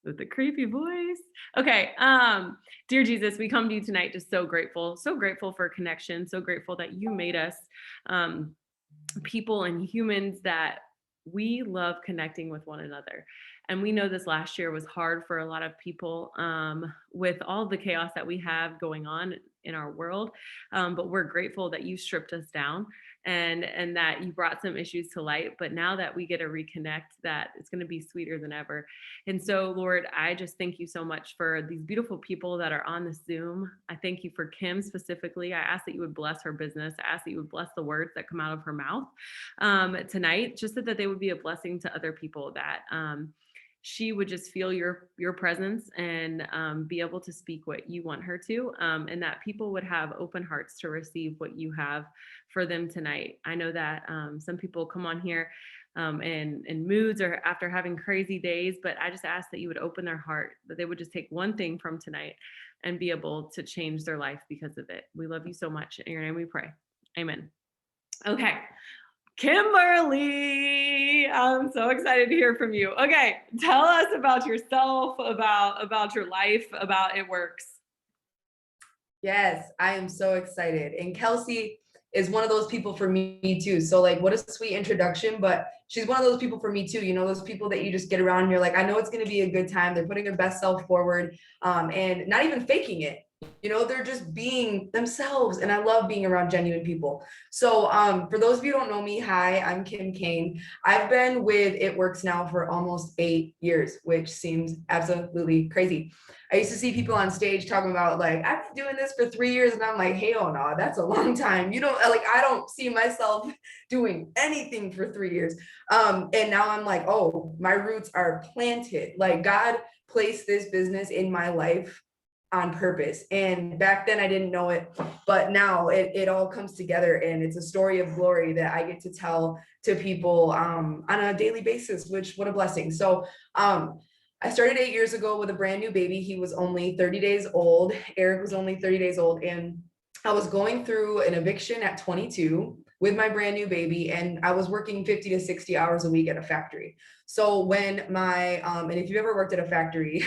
with the creepy voice. Okay. Dear Jesus, we come to you tonight just so grateful for connection, so grateful that you made us um, people and humans that we love connecting with one another. And we know this last year was hard for a lot of people with all the chaos that we have going on in our world. But we're grateful that you stripped us down and that you brought some issues to light. But now that we get to reconnect, that it's going to be sweeter than ever. And so, Lord, I just thank you so much for these beautiful people that are on the Zoom. I thank you for Kim specifically. I ask that you would bless her business. I ask that you would bless the words that come out of her mouth tonight, just so that they would be a blessing to other people, that she would just feel your presence and be able to speak what you want her to, and that people would have open hearts to receive what you have for them tonight. I know that some people come on here in moods or after having crazy days, but I just ask that you would open their heart, that they would just take one thing from tonight and be able to change their life because of it. We love you so much. In your name we pray. Amen. Okay. Kimberly, I'm so excited to hear from you. Okay, tell us about yourself, about your life, about It Works. Yes, I am so excited. And Kelsey is one of those people for me too. So like, what a sweet introduction, but she's one of those people for me too. You know, those people that you just get around and you're like, I know it's going to be a good time. They're putting their best self forward, and not even faking it. You know, they're just being themselves. And I love being around genuine people. So for those of you who don't know me, hi, I'm Kim Cain. I've been with It Works now for almost 8 years, which seems absolutely crazy. I used to see people on stage talking about like, I've been doing this for 3 years. And I'm like, hell no, that's a long time. You don't like, I don't see myself doing anything for 3 years. And now I'm like, oh, my roots are planted. Like God placed this business in my life on purpose. And back then I didn't know it, but now it all comes together and it's a story of glory that I get to tell to people on a daily basis, which what a blessing. So I started 8 years ago with a brand new baby. He was only 30 days old. Eric was only 30 days old. And I was going through an eviction at 22 with my brand new baby. And I was working 50 to 60 hours a week at a factory. So when my, and if you've ever worked at a factory,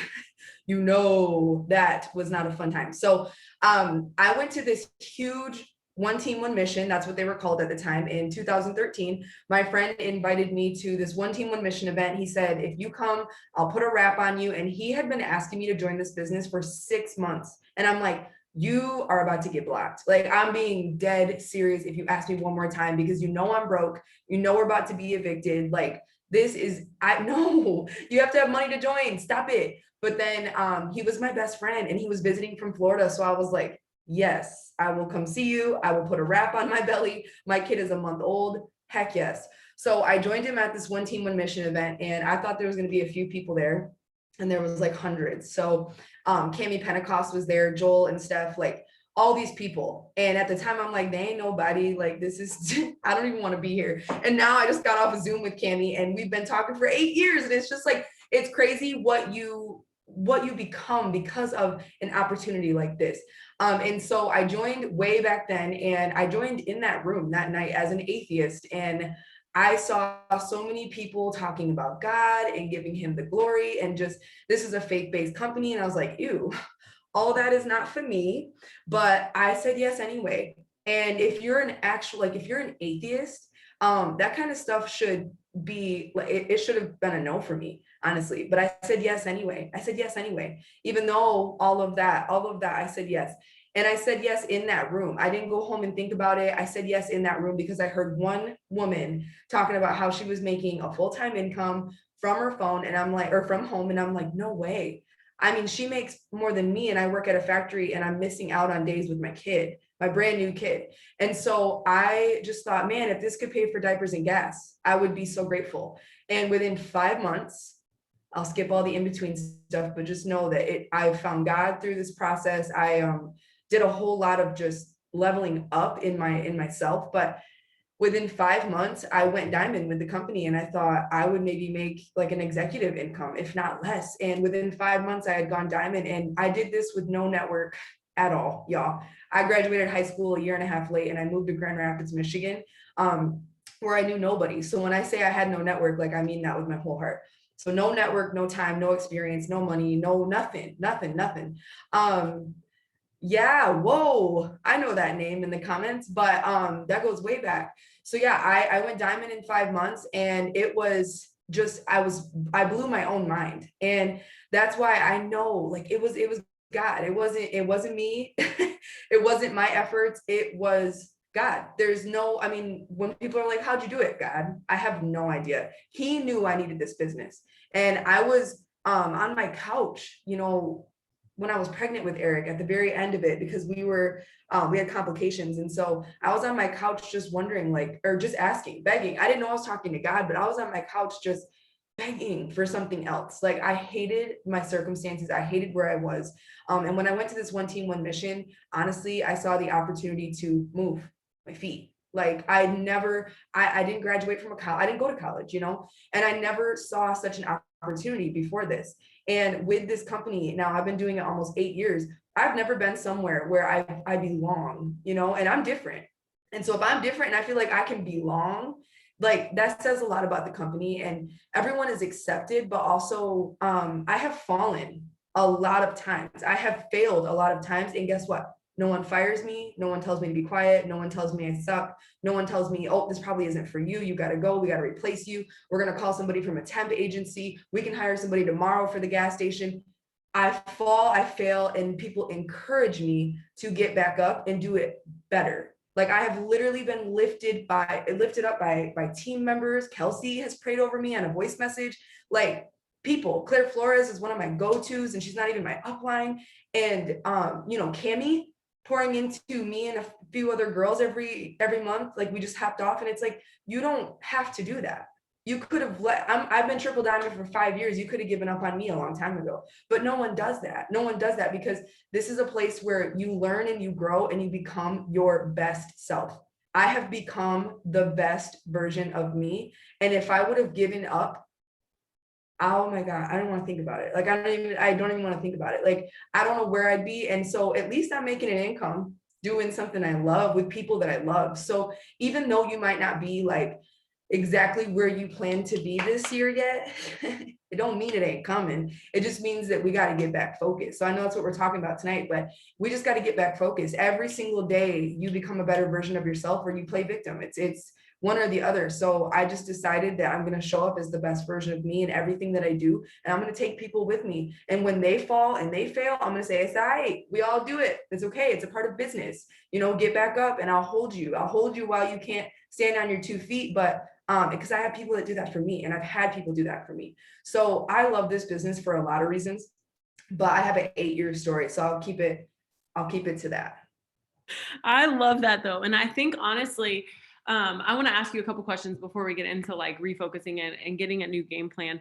you know that was not a fun time. So I went to this huge one team, one mission. That's what they were called at the time. In 2013, my friend invited me to this one team, one mission event. He said, if you come, I'll put a wrap on you. And he had been asking me to join this business for 6 months. And I'm like, you are about to get blocked. Like I'm being dead serious if you ask me one more time, because you know I'm broke. You know we're about to be evicted. Like this is, I know you have to have money to join. Stop it. But then he was my best friend and he was visiting from Florida. So I was like, yes, I will come see you. I will put a wrap on my belly. My kid is a month old. Heck yes. So I joined him at this one team, one mission event. And I thought there was going to be a few people there. And there was like hundreds. So Cami Pentecost was there, Joel and Steph, like all these people. And at the time I'm like, they ain't nobody, like this is, I don't even want to be here. And now I just got off a Zoom with Cami and we've been talking for 8 years. And it's just like, it's crazy what you become because of an opportunity like this. And so I joined way back then, and I joined in that room that night as an atheist. And I saw so many people talking about God and giving him the glory and just, this is a faith-based company. And I was like, ew, all that is not for me. But I said yes anyway. And if you're an actual, like if you're an atheist, that kind of stuff should be, it should have been a no for me, honestly. But I said yes anyway. I said yes anyway. Even though all of that, I said yes. And I said yes in that room. I didn't go home and think about it. I said yes in that room because I heard one woman talking about how she was making a full-time income from her phone, and I'm like, or from home, and I'm like, no way. I mean, she makes more than me, and I work at a factory, and I'm missing out on days with my kid, my brand new kid. And so I just thought, man, if this could pay for diapers and gas, I would be so grateful. And within 5 months, I'll skip all the in-between stuff, but just know that I found God through this process. I did a whole lot of just leveling up in myself. But within 5 months, I went diamond with the company, and I thought I would maybe make like an executive income, if not less. And within 5 months, I had gone diamond, and I did this with no network at all, y'all. I graduated high school a year and a half late, and I moved to Grand Rapids, Michigan, where I knew nobody. So when I say I had no network, like I mean that with my whole heart. So no network, no time, no experience, no money, no nothing. Yeah, whoa, I know that name in the comments, but that goes way back. So yeah, I went diamond in 5 months, and it was just I blew my own mind. And that's why I know, like, it was God. It wasn't me. It wasn't my efforts. It was God. There's no, I mean, when people are like, how'd you do it, God? I have no idea. He knew I needed this business. And I was on my couch, when I was pregnant with Eric at the very end of it, because we had complications. And so I was on my couch just wondering, like, or just asking, begging. I didn't know I was talking to God, but I was on my couch just begging for something else. Like, I hated my circumstances. I hated where I was. And when I went to this one team, one mission, honestly, I saw the opportunity to move my feet. Like, I didn't graduate from I didn't go to college, and I never saw such an opportunity before this. And with this company, now I've been doing it almost 8 years. I've never been somewhere where I belong, and I'm different. And so if I'm different and I feel like I can belong, like, that says a lot about the company. And everyone is accepted, but also I have fallen a lot of times. I have failed a lot of times. And guess what? No one fires me. No one tells me to be quiet. No one tells me I suck. No one tells me, oh, this probably isn't for you. You got to go. We got to replace you. We're going to call somebody from a temp agency. We can hire somebody tomorrow for the gas station. I fall, I fail, and people encourage me to get back up and do it better. Like, I have literally been lifted up by team members. Kelsey has prayed over me on a voice message. Like, people, Claire Flores is one of my go-tos, and she's not even my upline. And Cammie pouring into me and a few other girls every month. Like, we just hopped off, and it's like, you don't have to do that. You could have I've been triple diamond for 5 years. You could have given up on me a long time ago, but no one does that. No one does that, because this is a place where you learn and you grow and you become your best self. I have become the best version of me. And if I would have given up, oh my God, I don't want to think about it. Like, I don't even want to think about it. Like, I don't know where I'd be. And so at least I'm making an income doing something I love with people that I love. So even though you might not be like exactly where you plan to be this year yet, it don't mean it ain't coming. It just means that we got to get back focused. So I know that's what we're talking about tonight, but we just got to get back focused. Every single day you become a better version of yourself, or you play victim. It's one or the other. So I just decided that I'm going to show up as the best version of me in everything that I do. And I'm going to take people with me. And when they fall and they fail, I'm going to say, it's all right. We all do it. It's okay. It's a part of business. Get back up, and I'll hold you. I'll hold you while you can't stand on your 2 feet. But because I have people that do that for me, and I've had people do that for me. So I love this business for a lot of reasons, but I have an 8-year story. So I'll keep it to that. I love that though. And I think honestly, I want to ask you a couple questions before we get into like refocusing and getting a new game plan.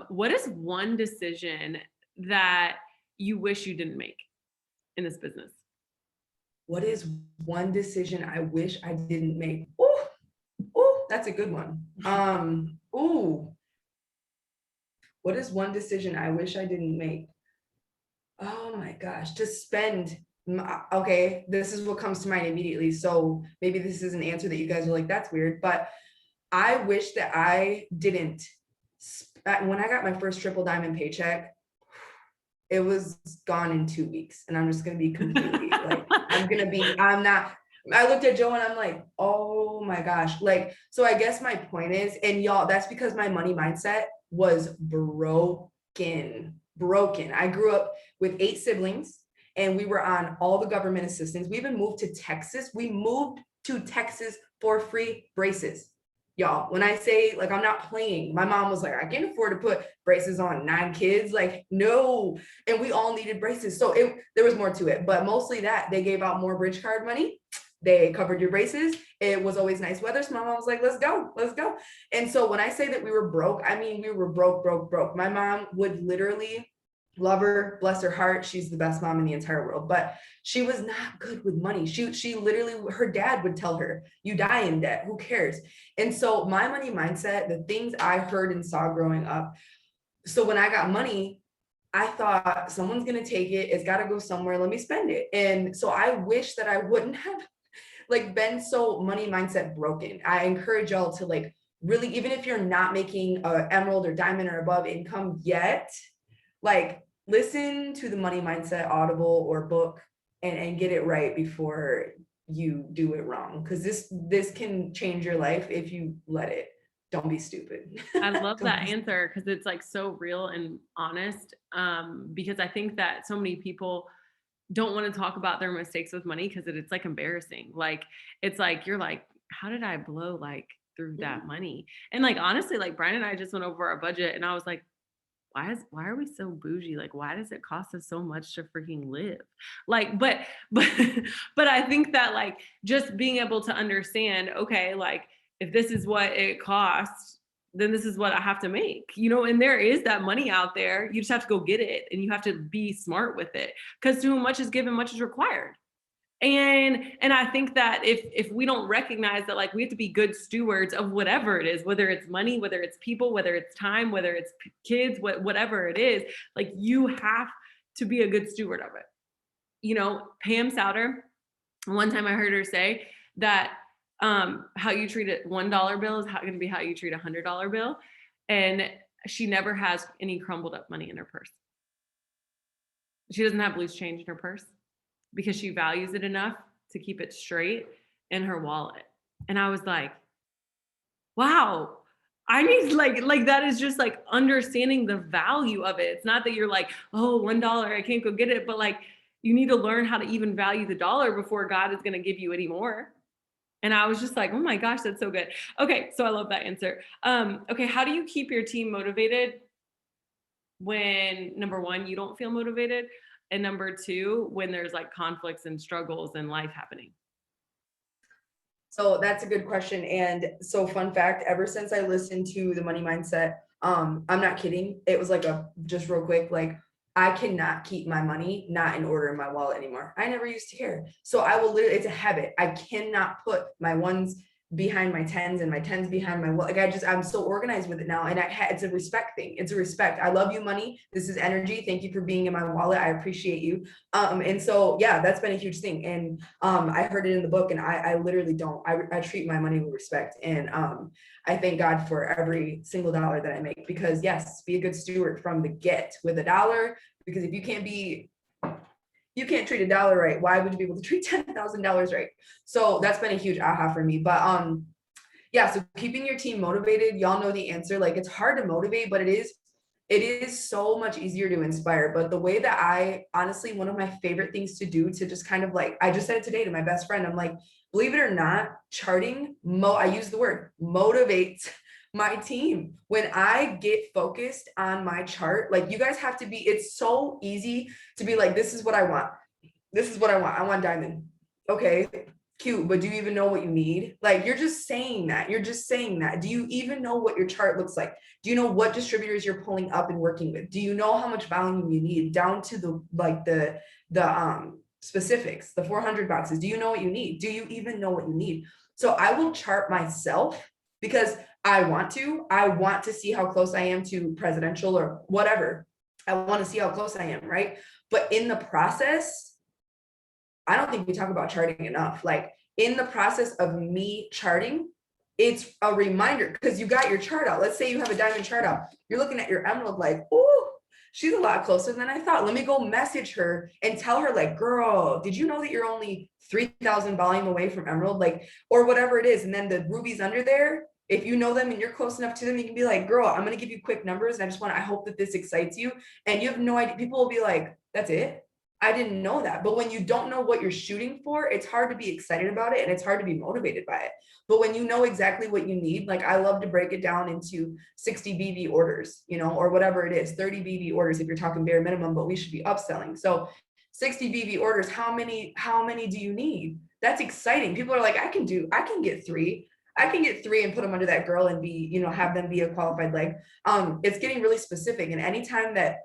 What is one decision that you wish you didn't make in this business? What is one decision I wish I didn't make? That's a good one. What is one decision I wish I didn't make? Oh my gosh, to spend. Okay, this is what comes to mind immediately. So maybe this is an answer that you guys are like, that's weird, but I wish that I didn't. When I got my first triple diamond paycheck, it was gone in 2 weeks, and I'm just gonna be completely like, I'm not. I looked at Joe and I'm like, oh my gosh. Like, so I guess my point is, and y'all, that's because my money mindset was broken. I grew up with 8 siblings, and we were on all the government assistance. We even moved to Texas. We moved to Texas for free braces. Y'all, when I say, like, I'm not playing, my mom was like, I can't afford to put braces on 9 kids. Like, no. And we all needed braces. So there was more to it, but mostly that they gave out more bridge card money. They covered your braces. It was always nice weather. So my mom was like, let's go. And so when I say that we were broke, I mean, we were broke. My mom would literally, love her, bless her heart. She's the best mom in the entire world, but she was not good with money. She literally, her dad would tell her, you die in debt, who cares? And so my money mindset, the things I heard and saw growing up. So when I got money, I thought, someone's going to take it. It's got to go somewhere. Let me spend it. And so I wish that I wouldn't have like been so money mindset broken. I encourage y'all to like really, even if you're not making a emerald or diamond or above income yet, like listen to the Money Mindset Audible or book and get it right before you do it wrong. Cause this can change your life if you let it. Don't be stupid. I love Don't that be answer because it's like so real and honest. Because I think that so many people don't want to talk about their mistakes with money because it's like embarrassing. Like it's like you're like, how did I blow like through that money? And like honestly, like Brian and I just went over our budget and I was like, why are we so bougie? Like, why does it cost us so much to freaking live? Like, but but I think that like just being able to understand, okay, like if this is what it costs, then this is what I have to make, you know, and there is that money out there. You just have to go get it and you have to be smart with it because to whom much is given, much is required. And I think that if we don't recognize that, like we have to be good stewards of whatever it is, whether it's money, whether it's people, whether it's time, whether it's kids, whatever it is, like you have to be a good steward of it. You know, Pam Souter, one time I heard her say that how you treat a $1 bill is going to be how you treat $100 bill, and she never has any crumbled up money in her purse. She doesn't have loose change in her purse because she values it enough to keep it straight in her wallet. And I was like, wow, I need like that is just like understanding the value of it. It's not that you're like, oh, $1, I can't go get it, but like you need to learn how to even value the dollar before God is going to give you any more. And I was just like, oh my gosh, that's so good. Okay, so I love that answer. Okay, how do you keep your team motivated when number one, you don't feel motivated? And number two, when there's like conflicts and struggles and life happening? So that's a good question. And so fun fact, ever since I listened to the Money Mindset, I'm not kidding. It was like just real quick, like I cannot keep my money not in order in my wallet anymore. I never used to care. So I will literally, it's a habit. I cannot put my ones behind my tens and my tens behind my wallet. Like I'm so organized with it now. And it's a respect thing. It's a respect. I love you, money. This is energy. Thank you for being in my wallet. I appreciate you. And so, yeah, that's been a huge thing. And I heard it in the book and I literally don't, I treat my money with respect. And I thank God for every single dollar that I make, because yes, be a good steward from the get with a dollar, because if you can't treat a dollar right, why would you be able to treat $10,000 right? So that's been a huge aha for me. But yeah, so keeping your team motivated, y'all know the answer. Like it's hard to motivate, but it is so much easier to inspire. But the way that I honestly, one of my favorite things to do to just kind of like, I just said it today to my best friend, I'm like, believe it or not, charting, I use the word motivates my team. When I get focused on my chart, like you guys have to be, it's so easy to be like, this is what I want. This is what I want. I want diamond. Okay, cute. But do you even know what you need? Like you're just saying that. You're just saying that. Do you even know what your chart looks like? Do you know what distributors you're pulling up and working with? Do you know how much volume you need down to the specifics, the 400 boxes? Do you know what you need? Do you even know what you need? So I will chart myself because I want to see how close I am to presidential or whatever. I want to see how close I am, right? But in the process, I don't think we talk about charting enough. Like in the process of me charting, it's a reminder, because you got your chart out. Let's say you have a diamond chart out. You're looking at your emerald like, oh, she's a lot closer than I thought. Let me go message her and tell her like, girl, did you know that you're only 3,000 volume away from emerald? Like, or whatever it is. And then the rubies under there, if you know them and you're close enough to them, you can be like, girl, I'm going to give you quick numbers. And I hope that this excites you. And you have no idea. People will be like, that's it. I didn't know that. But when you don't know what you're shooting for, it's hard to be excited about it and it's hard to be motivated by it. But when you know exactly what you need, like I love to break it down into 60 BV orders, you know, or whatever it is, 30 BV orders if you're talking bare minimum, but we should be upselling. So 60 BV orders, how many do you need? That's exciting. People are like, I can get three. I can get three and put them under that girl and be, you know, have them be a qualified leg. It's getting really specific. And anytime that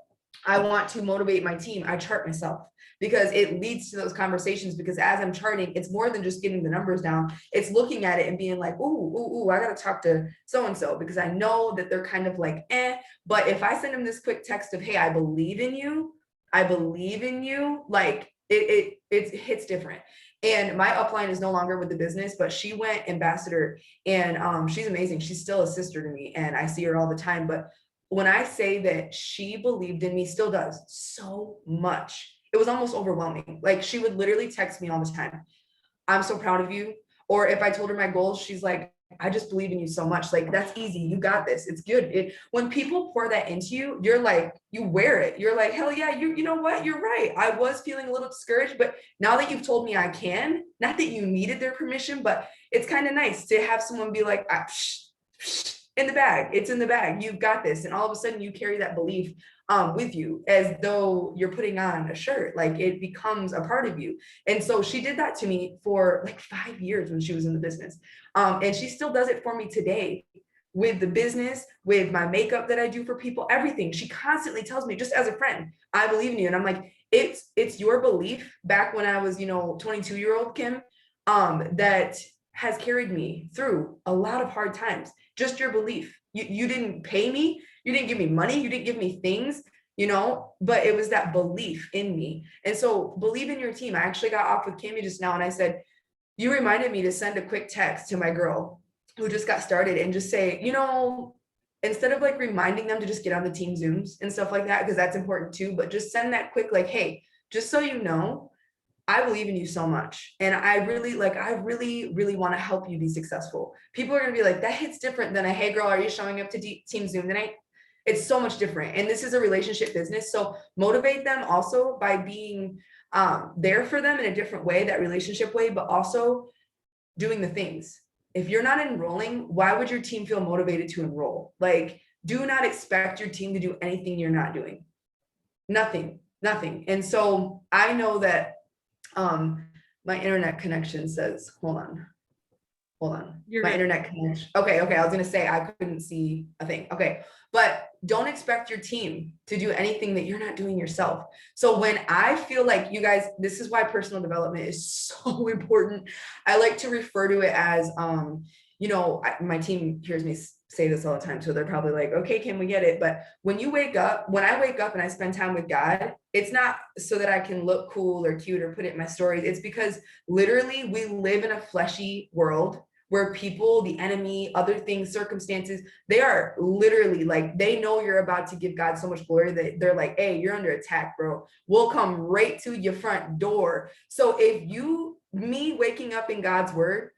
I want to motivate my team, I chart myself, because it leads to those conversations. Because as I'm charting, it's more than just getting the numbers down. It's looking at it and being like, ooh, I got to talk to so-and-so because I know that they're kind of like, but if I send them this quick text of, hey, I believe in you, like it hits different. And my upline is no longer with the business, but she went ambassador, and she's amazing. She's still a sister to me, and I see her all the time. But when I say that she believed in me, still does so much. It was almost overwhelming. Like, she would literally text me all the time, I'm so proud of you. Or if I told her my goals, she's like, I just believe in you so much. Like, that's easy. You got this. It's good. When people pour that into you, you're like, you wear it. You're like, hell yeah, you know what? You're right. I was feeling a little discouraged, but now that you've told me I can, not that you needed their permission, but it's kind of nice to have someone be like, in the bag. It's in the bag. You've got this. And all of a sudden you carry that belief with you as though you're putting on a shirt. Like, it becomes a part of you. And so she did that to me for like 5 years when she was in the business. And she still does it for me today with the business, with my makeup that I do for people, everything. She constantly tells me, just as a friend, I believe in you. And I'm like, it's your belief back when I was, 22-year-old Kim, that has carried me through a lot of hard times. Just your belief. You didn't pay me. You didn't give me money. You didn't give me things, but it was that belief in me. And so believe in your team. I actually got off with Kimmy just now, and I said, you reminded me to send a quick text to my girl who just got started and just say, instead of like reminding them to just get on the team Zooms and stuff like that, because that's important too, but just send that quick, like, hey, just so you know, I believe in you so much. And I really, really want to help you be successful. People are going to be like, that hits different than a, hey girl, are you showing up to team Zoom tonight? It's so much different. And this is a relationship business. So motivate them also by being there for them in a different way, that relationship way, but also doing the things. If you're not enrolling, why would your team feel motivated to enroll? Like, do not expect your team to do anything you're not doing. Nothing. And so I know that my internet connection says, hold on. You're My good. internet connection. Okay. I was going to say, I couldn't see a thing. Okay. But don't expect your team to do anything that you're not doing yourself. So when I feel like, you guys, this is why personal development is so important. I like to refer to it as, my team hears me say this all the time. So they're probably like, okay, Kim, we get it. But when I wake up and I spend time with God, it's not so that I can look cool or cute or put it in my stories. It's because literally we live in a fleshy world where people, the enemy, other things, circumstances, they are literally like, they know you're about to give God so much glory that they're like, hey, you're under attack, bro. We'll come right to your front door. So if me waking up in God's word,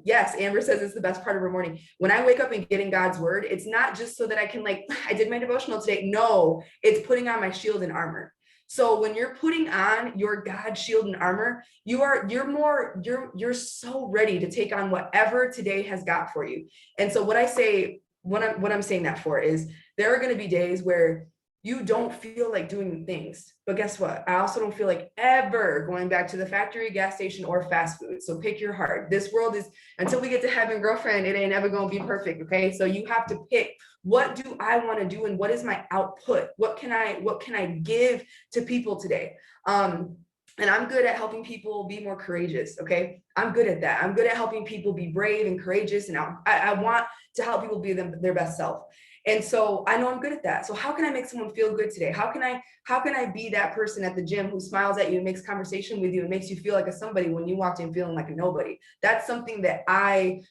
yes, Amber says it's the best part of her morning. When I wake up and get in God's word, it's not just so that I can I did my devotional today. No, it's putting on my shield and armor. So when you're putting on your God shield and armor, you're so ready to take on whatever today has got for you. And so what I'm saying that for is there are going to be days where you don't feel like doing things, but guess what? I also don't feel like ever going back to the factory, gas station, or fast food. So pick your heart. This world is, until we get to heaven, girlfriend, it ain't ever going to be perfect. Okay. So you have to pick, what do I want to do? And what is my output? What can I give to people today? And I'm good at helping people be more courageous. Okay. I'm good at that. I'm good at helping people be brave and courageous. And I want to help people be their best self. And so I know I'm good at that. So how can I make someone feel good today? How can I be that person at the gym who smiles at you and makes conversation with you and makes you feel like a somebody when you walked in feeling like a nobody? That's something that I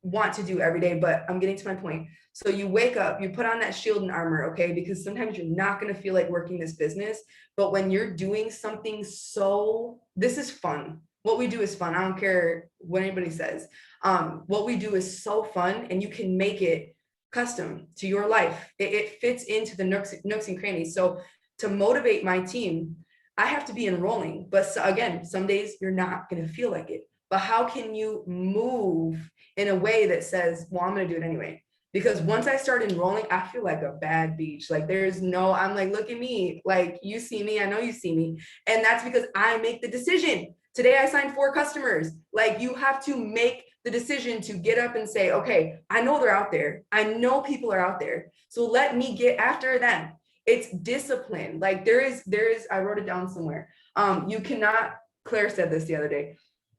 want to do every day, but I'm getting to my point. So you wake up, you put on that shield and armor, okay? Because sometimes you're not going to feel like working this business, but when you're doing something this is fun. What we do is fun. I don't care what anybody says. What we do is so fun, and you can make it custom to your life. It fits into the nooks and crannies. So to motivate my team, I have to be enrolling. But again, some days you're not going to feel like it. But how can you move in a way that says, well, I'm going to do it anyway? Because once I start enrolling, I feel like a bad beach. Like I'm like, look at me. Like, you see me. I know you see me. And that's because I make the decision. Today I signed 4 customers. Like, you have to make the decision to get up and say, okay, I know they're out there. I know people are out there. So let me get after them. It's discipline. Like there is, I wrote it down somewhere. Claire said this the other day,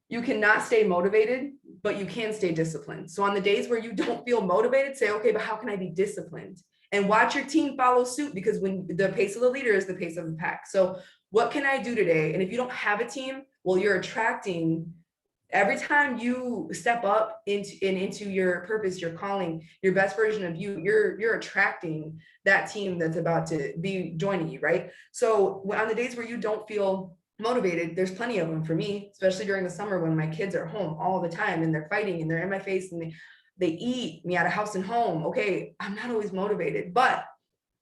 you cannot stay motivated, but you can stay disciplined. So on the days where you don't feel motivated, say, okay, but how can I be disciplined? And watch your team follow suit, because when the pace of the leader is the pace of the pack. So what can I do today? And if you don't have a team, Well, you're attracting every time you step up into your purpose, your calling, your best version of you, you're attracting that team that's about to be joining you, right? So on the days where you don't feel motivated, there's plenty of them for me, especially during the summer when my kids are home all the time and they're fighting and they're in my face and they eat me out of house and home. Okay, I'm not always motivated, but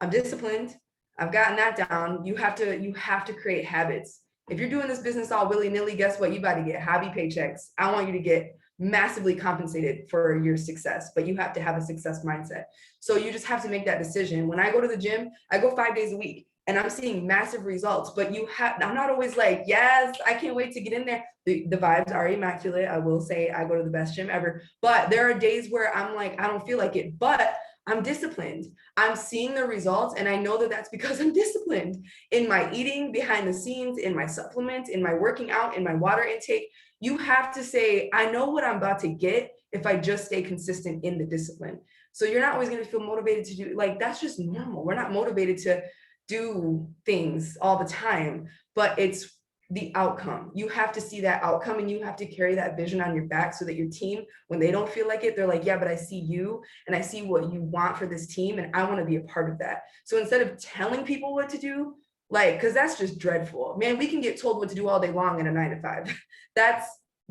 I'm disciplined. I've gotten that down. You have to create habits. If you're doing this business all willy-nilly, guess what? You about to get hobby paychecks. I want you to get massively compensated for your success, but you have to have a success mindset. So you just have to make that decision. When I go to the gym, I go 5 days a week and I'm seeing massive results, but I'm not always like, yes, I can't wait to get in there. The vibes are immaculate. I will say I go to the best gym ever, but there are days where I'm like, I don't feel like it, but I'm disciplined. I'm seeing the results. And I know that that's because I'm disciplined in my eating, behind the scenes, in my supplements, in my working out, in my water intake. You have to say, I know what I'm about to get if I just stay consistent in the discipline. So you're not always going to feel motivated to do, like, that's just normal. We're not motivated to do things all the time, but it's the outcome. You have to see that outcome and you have to carry that vision on your back so that your team, when they don't feel like it, they're like, yeah, but I see you and I see what you want for this team and I want to be a part of that. So instead of telling people what to do, like, because that's just dreadful, man. We can get told what to do all day long in a 9 to 5.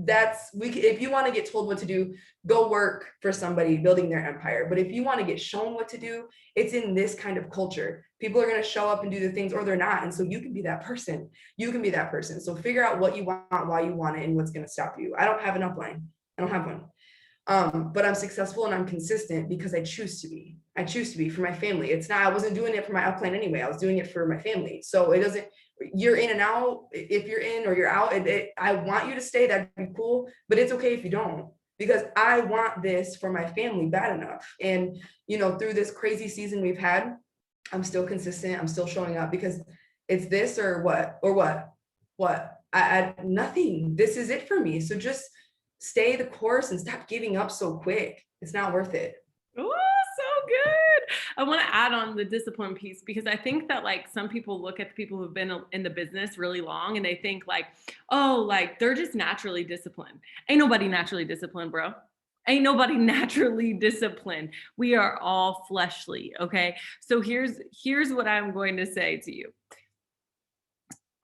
If you want to get told what to do, go work for somebody building their empire. But if you want to get shown what to do, it's in this kind of culture. People are going to show up and do the things or they're not. And so you can be that person. You can be that person. So figure out what you want, why you want it, and what's going to stop you. I don't have an upline. I don't have one. But I'm successful and I'm consistent because I choose to be. I choose to be for my family. It's not, I wasn't doing it for my upline anyway. I was doing it for my family. So it doesn't, you're in and out. If you're in or you're out, I want you to stay, that'd be cool, but it's okay if you don't, because I want this for my family bad enough. And, through this crazy season we've had, I'm still consistent. I'm still showing up because it's this or what, I nothing. This is it for me. So just stay the course and stop giving up so quick. It's not worth it. Oh, so good. I want to add on the discipline piece because I think that like some people look at the people who've been in the business really long and they think like, oh, like they're just naturally disciplined. Ain't nobody naturally disciplined, bro. Ain't nobody naturally disciplined. We are all fleshly. Okay. So here's what I'm going to say to you.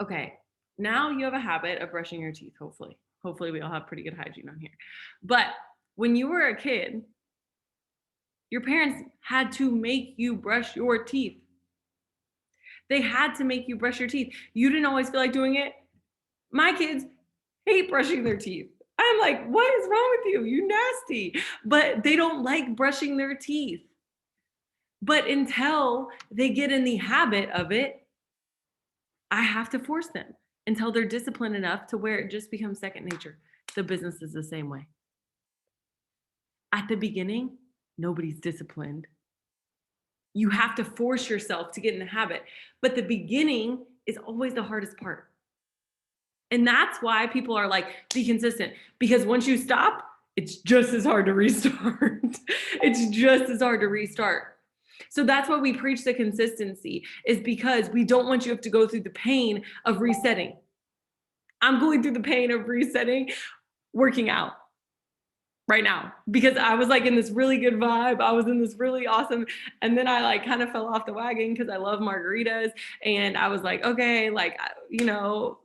Okay. Now you have a habit of brushing your teeth. Hopefully we all have pretty good hygiene on here. But when you were a kid, your parents had to make you brush your teeth. They had to make you brush your teeth. You didn't always feel like doing it. My kids hate brushing their teeth. I'm like, what is wrong with you? You nasty. But they don't like brushing their teeth. But until they get in the habit of it, I have to force them until they're disciplined enough to where it just becomes second nature. The business is the same way. At the beginning, nobody's disciplined. You have to force yourself to get in the habit. But the beginning is always the hardest part. And that's why people are like, be consistent. Because once you stop, it's just as hard to restart. It's just as hard to restart. So that's why we preach the consistency, is because we don't want you to have to go through the pain of resetting. I'm going through the pain of resetting, working out right now, because I was like in this really good vibe. I was in this really awesome. And then I like kind of fell off the wagon because I love margaritas. And I was like, okay, like,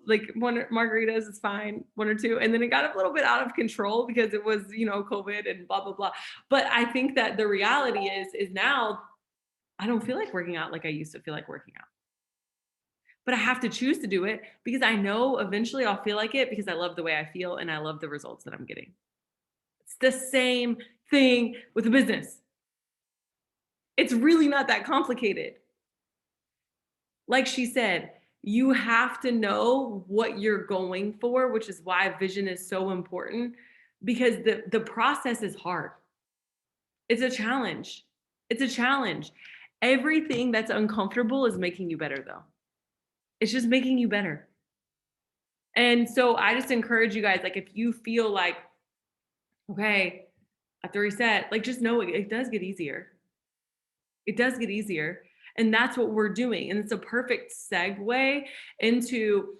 like one margaritas is fine, one or two. And then it got a little bit out of control because it was, COVID and blah, blah, blah. But I think that the reality is now I don't feel like working out like I used to feel like working out. But I have to choose to do it because I know eventually I'll feel like it because I love the way I feel and I love the results that I'm getting. It's the same thing with a business. It's really not that complicated. Like she said, you have to know what you're going for, which is why vision is so important, because the process is hard. It's a challenge. It's a challenge. Everything that's uncomfortable is making you better, though. It's just making you better. And so I just encourage you guys, like, if you feel like, okay, I have to reset, like, just know it does get easier. It does get easier. And that's what we're doing. And it's a perfect segue into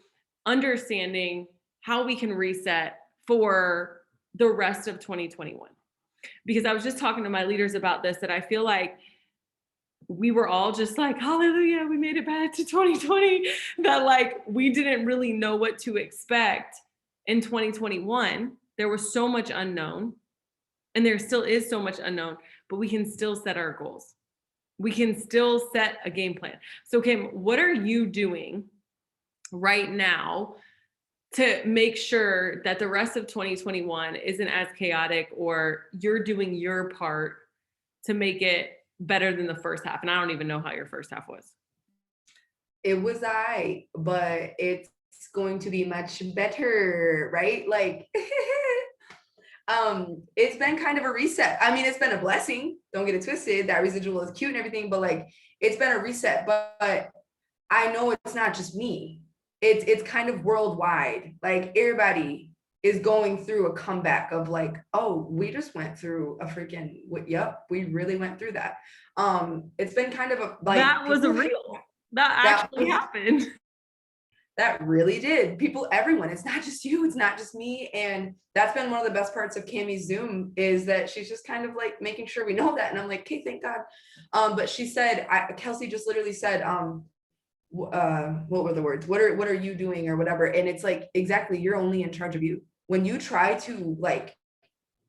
understanding how we can reset for the rest of 2021. Because I was just talking to my leaders about this, that I feel like we were all just like, hallelujah, we made it back to 2020, that like we didn't really know what to expect in 2021. There was so much unknown, and there still is so much unknown, but we can still set our goals. We can still set a game plan. So Kim, what are you doing right now to make sure that the rest of 2021 isn't as chaotic, or you're doing your part to make it better than the first half? And I don't even know how your first half was. It was but it's going to be much better, right? Like, it's been kind of a reset. I mean, it's been a blessing. Don't get it twisted. That residual is cute and everything, but like, it's been a reset. But I know it's not just me. It's kind of worldwide. Like, everybody is going through a comeback of like, oh, we just went through a freaking, yep, we really went through that. It's been kind of a like, that was real. That actually happened. That really did. People, everyone, it's not just you, it's not just me. And that's been one of the best parts of Cammie's Zoom, is that she's just kind of like making sure we know that. And I'm like, okay, thank God. But she said, Kelsey just literally said, what were the words? What are you doing or whatever? And it's like, exactly, you're only in charge of you. When you try to like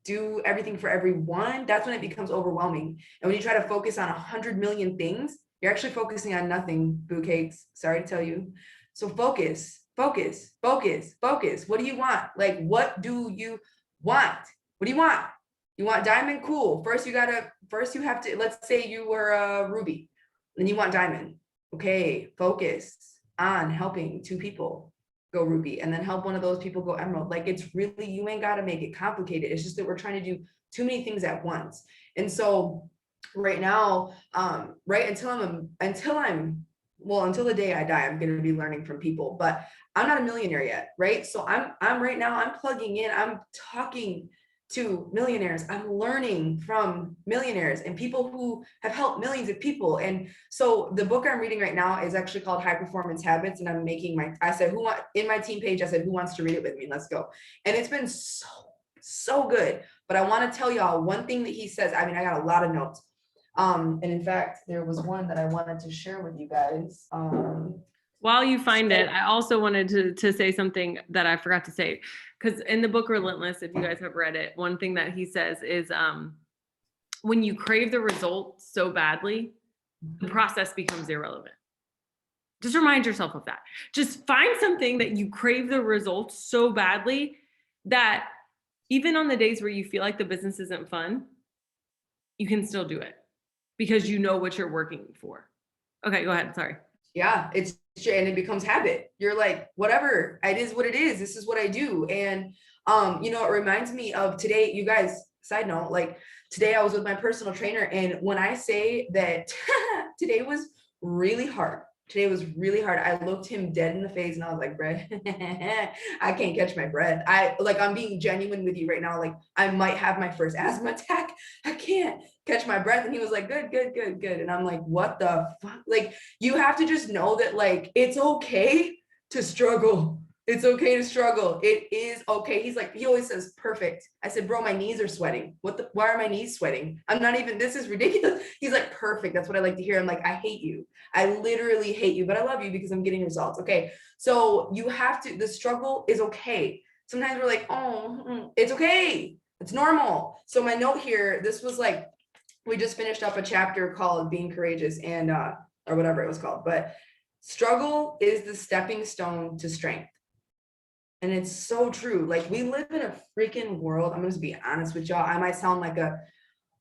do everything for everyone, that's when it becomes overwhelming. And when you try to focus on 100 million things, you're actually focusing on nothing, boo cakes. Sorry to tell you. So focus. What do you want? Like, what do you want? What do you want? You want diamond? Cool. First you have to, let's say you were a ruby, then you want diamond. Okay, focus on helping 2 people go ruby, and then help one of those people go emerald. Like, it's really, you ain't got to make it complicated. It's just that we're trying to do too many things at once. And so right now, right until the day I die, I'm going to be learning from people, but I'm not a millionaire yet. Right. So I'm right now, I'm plugging in, I'm talking to millionaires, I'm learning from millionaires and people who have helped millions of people. And so the book I'm reading right now is actually called High Performance Habits. And I'm making I said, in my team page, I said, who wants to read it with me? Let's go. And it's been so good. But I want to tell y'all one thing that he says. I mean, I got a lot of notes. And in fact, there was one that I wanted to share with you guys. While you find it, I also wanted to say something that I forgot to say, because in the book Relentless, if you guys have read it, one thing that he says is when you crave the result so badly, the process becomes irrelevant. Just remind yourself of that. Just find something that you crave the result so badly that even on the days where you feel like the business isn't fun, you can still do it because you know what you're working for. Okay, go ahead. Sorry. Yeah, and it becomes habit. You're like, whatever, it is what it is. This is what I do. And it reminds me of today, you guys, side note, like today I was with my personal trainer, and when I say that today was really hard. I looked him dead in the face and I was like, Brett, I can't catch my breath. I'm being genuine with you right now. Like, I might have my first asthma attack. I can't catch my breath. And he was like, good. And I'm like, what the fuck? Like, you have to just know that, like, it's okay to struggle. It's okay to struggle. It is okay. He's like, he always says, perfect. I said, bro, my knees are sweating. Why are my knees sweating? This is ridiculous. He's like, perfect. That's what I like to hear. I'm like, I hate you. I literally hate you, but I love you because I'm getting results. Okay. So you have to, the struggle is okay. Sometimes we're like, it's okay. It's normal. So my note here, this was like, we just finished up a chapter called Being Courageous and, or whatever it was called, but struggle is the stepping stone to strength. And it's so true. Like, we live in a freaking world. I'm going to be honest with y'all. I might sound like a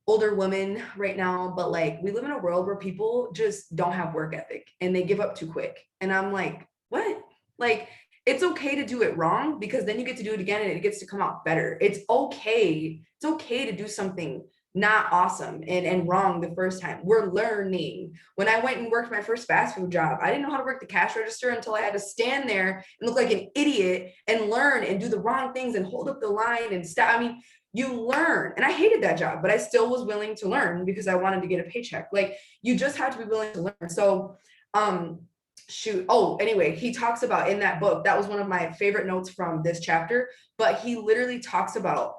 older woman right now, but like, we live in a world where people just don't have work ethic and they give up too quick. And I'm like, what? Like, it's okay to do it wrong, because then you get to do it again and it gets to come out better. It's okay. It's okay to do something not awesome and wrong the first time. We're learning. When I went and worked my first fast food job, I didn't know how to work the cash register until I had to stand there and look like an idiot and learn and do the wrong things and hold up the line and stop. I mean, you learn. And I hated that job, but I still was willing to learn because I wanted to get a paycheck. Like, you just have to be willing to learn. So shoot. Oh, anyway, he talks about in that book, that was one of my favorite notes from this chapter, but he literally talks about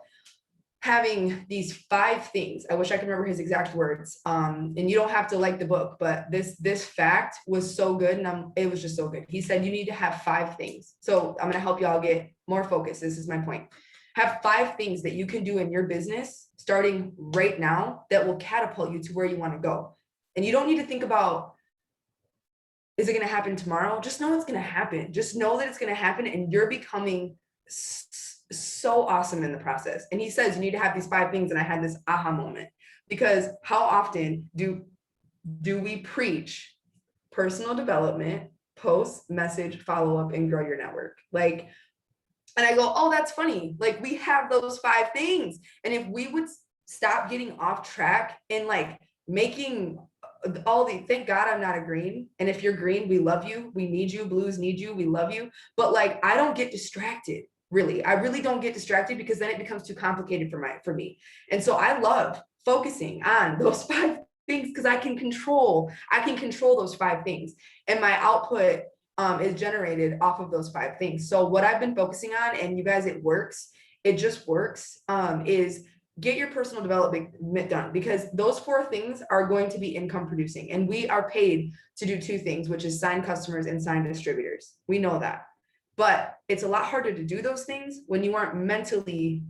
having these 5 things. I wish I could remember his exact words. And you don't have to like the book, but this fact was so good, and it was just so good. He said you need to have 5 things. So I'm gonna help y'all get more focused. This is my point. Have 5 things that you can do in your business starting right now that will catapult you to where you want to go. And you don't need to think about, is it going to happen tomorrow? Just know it's going to happen. Just know that it's going to happen, and you're becoming so awesome in the process. And he says you need to have these 5 things. And I had this aha moment, because how often do we preach personal development, post, message, follow up, and grow your network? Like, and I go, oh, that's funny. Like, we have those 5 things. And if we would stop getting off track and like making all the, thank God I'm not a green. And if you're green, we love you. We need you. Blues need you. We love you. But like, I don't get distracted. Really. I really don't get distracted, because then it becomes too complicated for me. And so I love focusing on those 5 things, because I can control those 5 things. And my output is generated off of those 5 things. So what I've been focusing on, and you guys, it works. It just works, is get your personal development done, because those 4 things are going to be income producing. And we are paid to do 2 things, which is sign customers and sign distributors. We know that. But it's a lot harder to do those things when you aren't mentally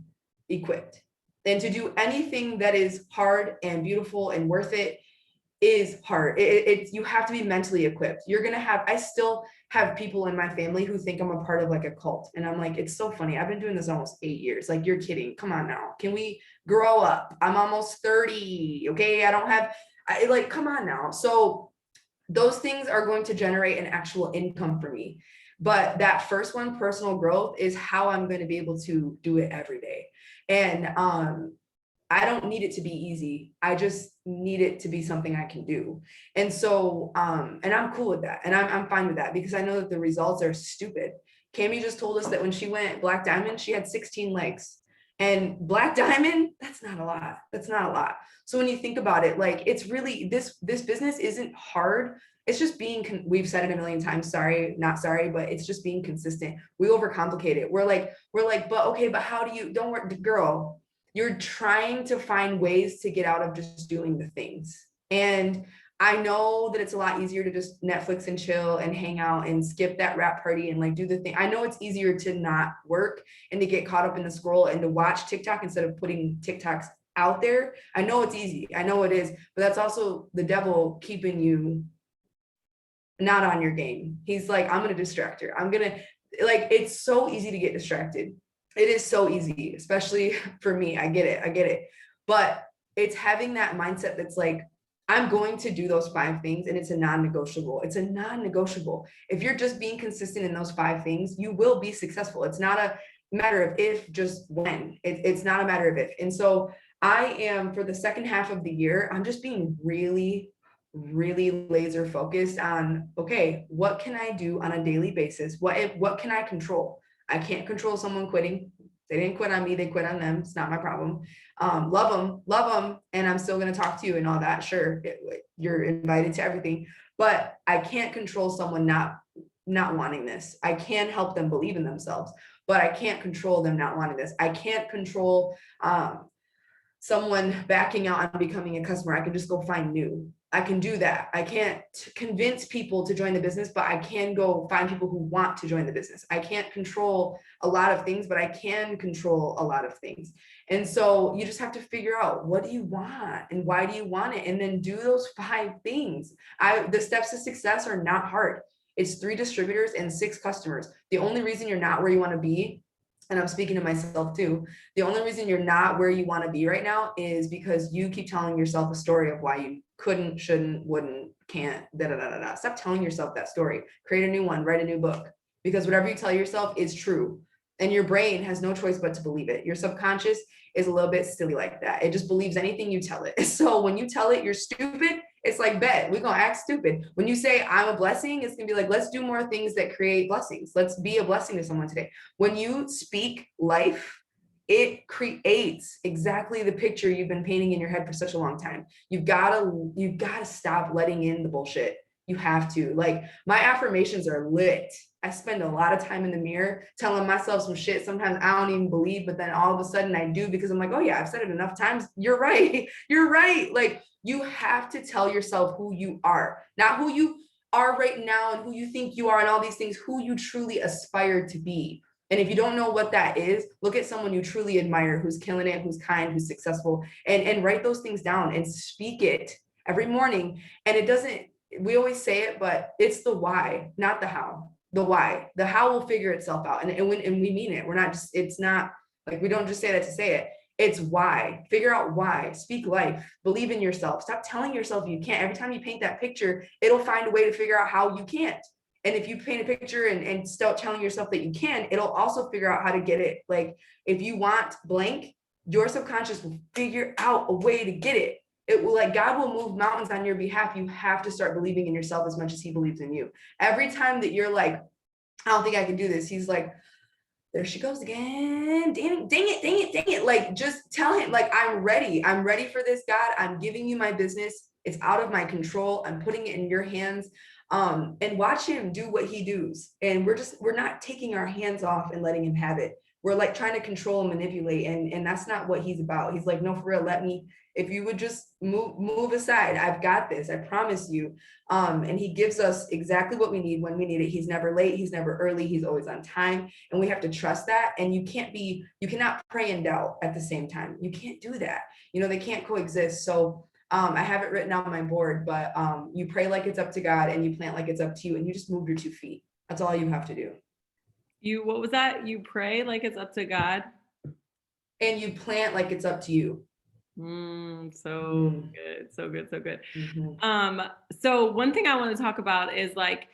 equipped. And to do anything that is hard and beautiful and worth it is hard. You have to be mentally equipped. I still have people in my family who think I'm a part of like a cult. And I'm like, it's so funny. I've been doing this almost 8 years. Like, you're kidding. Come on now. Can we grow up? I'm almost 30. Okay. Come on now. So those things are going to generate an actual income for me. But that first one, personal growth, is how I'm going to be able to do it every day. And I don't need it to be easy. I just need it to be something I can do. And so, and I'm cool with that. And I'm fine with that, because I know that the results are stupid. Cami just told us that when she went Black Diamond, she had 16 legs. And Black Diamond, that's not a lot. That's not a lot. So when you think about it, like, it's really, this business isn't hard. It's just we've said it a million times, sorry, not sorry, but it's just being consistent. We overcomplicate it. We're like, but okay, but how do you, don't worry, girl, you're trying to find ways to get out of just doing the things. And I know that it's a lot easier to just Netflix and chill and hang out and skip that rap party and like do the thing. I know it's easier to not work and to get caught up in the scroll and to watch TikTok instead of putting TikToks out there. I know it's easy. I know it is, but that's also the devil keeping you not on your game. He's like, I'm going to distract her. It's so easy to get distracted. It is so easy, especially for me. I get it. But it's having that mindset that's like, I'm going to do those 5 things, and it's a non-negotiable. It's a non-negotiable. If you're just being consistent in those 5 things, you will be successful. It's not a matter of if, just when. It's not a matter of if. And so I am, for the second half of the year, I'm just being really, really laser focused on, okay, what can I do on a daily basis? What can I control? I can't control someone quitting. They didn't quit on me, they quit on them. It's not my problem. Love them. And I'm still going to talk to you and all that. Sure. You're invited to everything, but I can't control someone not wanting this. I can help them believe in themselves, but I can't control them not wanting this. I can't control someone backing out and becoming a customer. I can just go find new. I can do that. I can't convince people to join the business, but I can go find people who want to join the business. I can't control a lot of things, but I can control a lot of things. And so you just have to figure out, what do you want and why do you want it? And then do those 5 things. The steps to success are not hard. It's 3 distributors and 6 customers. The only reason you're not where you want to be, and I'm speaking to myself too, the only reason you're not where you want to be right now is because you keep telling yourself a story of why you couldn't, shouldn't, wouldn't, can't, Stop telling yourself that story. Create a new one, write a new book, because whatever you tell yourself is true. And your brain has no choice but to believe it. Your subconscious is a little bit silly like that. It just believes anything you tell it. So when you tell it you're stupid, it's like, bet, we're going to act stupid. When you say I'm a blessing, it's going to be like, let's do more things that create blessings. Let's be a blessing to someone today. When you speak life, it creates exactly the picture you've been painting in your head for such a long time. You've got to stop letting in the bullshit. You have to. Like, my affirmations are lit. I spend a lot of time in the mirror telling myself some shit sometimes I don't even believe, but then all of a sudden I do, because I'm like, oh yeah, I've said it enough times. You're right. You're right. Like, you have to tell yourself who you are, not who you are right now and who you think you are and all these things, who you truly aspire to be. And if you don't know what that is, look at someone you truly admire, who's killing it, who's kind, who's successful, and write those things down and speak it every morning. And it doesn't, we always say it, but it's the why, not the how. The why. The how will figure itself out. And we mean it. We're not just, it's not like, we don't just say that to say it. It's why. Figure out why. Speak life. Believe in yourself. Stop telling yourself you can't. Every time you paint that picture, it'll find a way to figure out how you can't. And if you paint a picture and start telling yourself that you can, it'll also figure out how to get it. Like, if you want blank, your subconscious will figure out a way to get it. It will, like, God will move mountains on your behalf. You have to start believing in yourself as much as he believes in you. Every time that you're like, I don't think I can do this, he's like, there she goes again. Dang it. Like, just tell him, like, I'm ready for this, God. I'm giving you my business. It's out of my control. I'm putting it in your hands. And watch him do what he does. And we're not taking our hands off and letting him have it. We're like trying to control and manipulate. And that's not what he's about. He's like, no, for real, if you would just move aside, I've got this, I promise you. And he gives us exactly what we need when we need it. He's never late, he's never early, he's always on time. And we have to trust that. And you cannot pray in doubt at the same time. You can't do that. They can't coexist. So I have it written on my board, but you pray like it's up to God, and you plant like it's up to you, and you just move your 2 feet. That's all you have to do. What was that? You pray like it's up to God, and you plant like it's up to you. So good. Mm-hmm. So one thing I want to talk about is like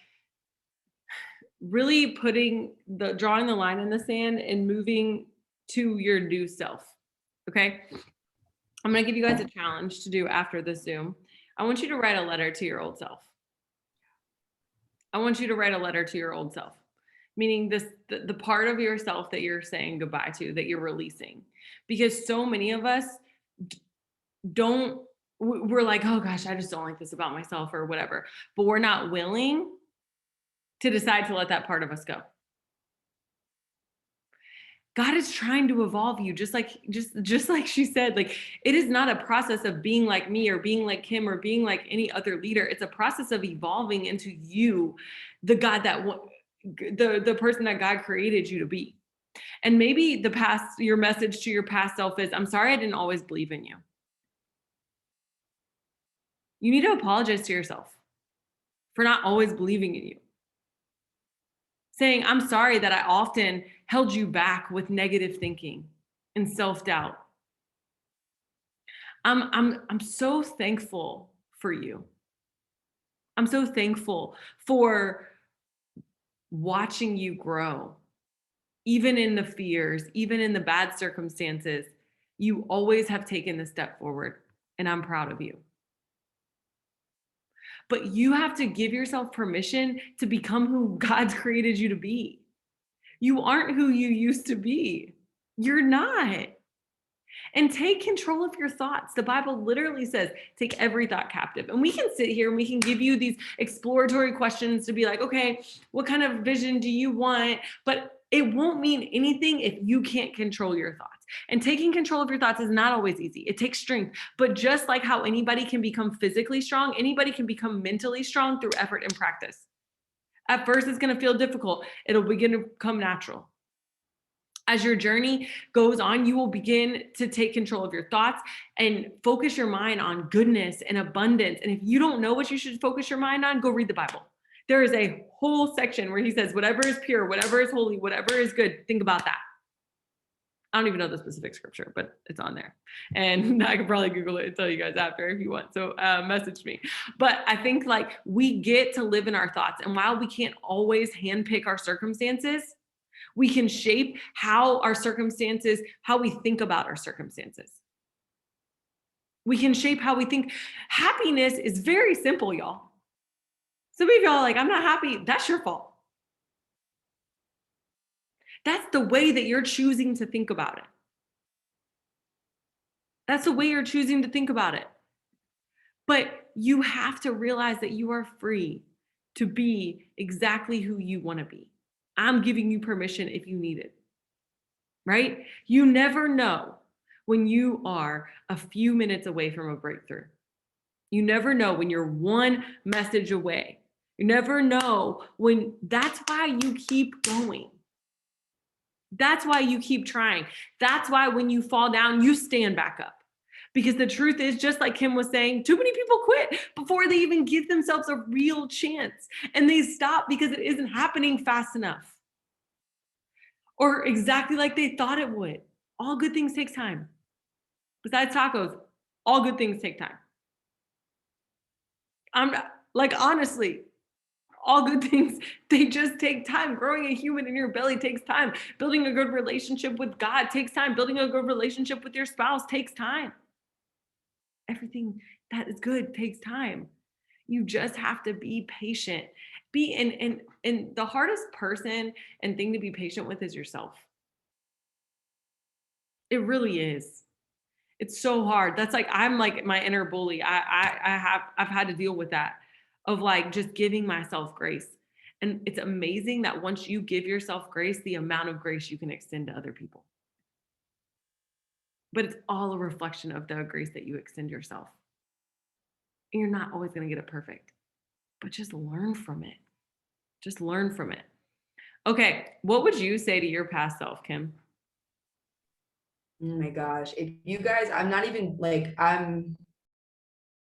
really drawing the line in the sand and moving to your new self. Okay. I'm going to give you guys a challenge to do after the Zoom. I want you to write a letter to your old self. Meaning the part of yourself that you're saying goodbye to, that you're releasing. Because so many of us we're like, oh gosh, I just don't like this about myself or whatever. But we're not willing to decide to let that part of us go. God is trying to evolve you, just like she said. Like, it is not a process of being like me or being like Kim or being like any other leader. It's a process of evolving into you, the person that God created you to be. And maybe your message to your past self is, I'm sorry I didn't always believe in you. You need to apologize to yourself for not always believing in you. Saying, I'm sorry that I often held you back with negative thinking and self-doubt. I'm so thankful for you. I'm so thankful for watching you grow. Even in the fears, even in the bad circumstances, you always have taken the step forward, and I'm proud of you. But you have to give yourself permission to become who God's created you to be. You aren't who you used to be. You're not. And take control of your thoughts. The Bible literally says, take every thought captive. And we can sit here and we can give you these exploratory questions to be like, okay, what kind of vision do you want? But it won't mean anything if you can't control your thoughts. And taking control of your thoughts is not always easy. It takes strength. But just like how anybody can become physically strong, anybody can become mentally strong through effort and practice. At first, it's going to feel difficult. It'll begin to come natural. As your journey goes on, you will begin to take control of your thoughts and focus your mind on goodness and abundance. And if you don't know what you should focus your mind on, go read the Bible. There is a whole section where he says, whatever is pure, whatever is holy, whatever is good, think about that. I don't even know the specific scripture, but it's on there. And I could probably Google it and tell you guys after if you want. So message me. But I think like we get to live in our thoughts. And while we can't always handpick our circumstances, we can shape how we think about our circumstances. We can shape how we think. Happiness is very simple, y'all. Some of y'all are like, I'm not happy. That's your fault. That's the way that you're choosing to think about it. That's the way you're choosing to think about it. But you have to realize that you are free to be exactly who you want to be. I'm giving you permission if you need it, right? You never know when you are a few minutes away from a breakthrough. You never know when you're one message away. You never know when. That's why you keep going. That's why you keep trying. That's why when you fall down, you stand back up. Because the truth is, just like Kim was saying, too many people quit before they even give themselves a real chance. And they stop because it isn't happening fast enough. Or exactly like they thought it would. All good things take time. Besides tacos, all good things take time. I'm like, honestly, all good things, they just take time. Growing a human in your belly takes time. Building a good relationship with God takes time. Building a good relationship with your spouse takes time. Everything that is good takes time. You just have to be patient. And the hardest person and thing to be patient with is yourself. It really is. It's so hard. That's like, I'm like my inner bully. I've had to deal with that, of like just giving myself grace. And it's amazing that once you give yourself grace, the amount of grace you can extend to other people. But it's all a reflection of the grace that you extend yourself. And you're not always going to get it perfect, but just learn from it. Just learn from it. Okay. What would you say to your past self, Kim? Oh my gosh. If you guys, I'm not even like, I'm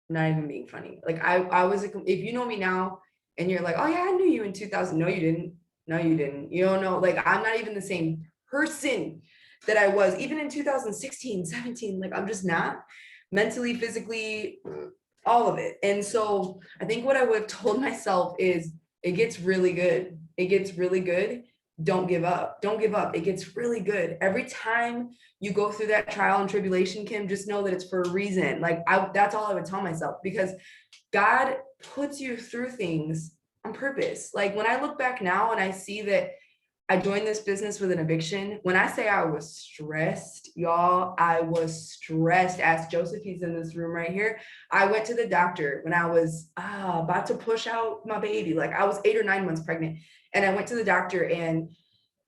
not even being funny. Like I was, if you know me now and you're like, oh yeah, I knew you in 2000. No, you didn't. No, you didn't. You don't know. Like, I'm not even the same person that I was even in 2016, 17. Like, I'm just not mentally, physically, all of it. And so I think what I would have told myself is, it gets really good. It gets really good. Don't give up. Don't give up. It gets really good. Every time you go through that trial and tribulation, Kim, just know that it's for a reason. Like, that's all I would tell myself, because God puts you through things on purpose. Like, when I look back now and I see that I joined this business with an eviction, when I say I was stressed, y'all, I was stressed. Ask Joseph, he's in this room right here. I went to the doctor when I was about to push out my baby. Like, I was 8 or 9 months pregnant. And I went to the doctor, and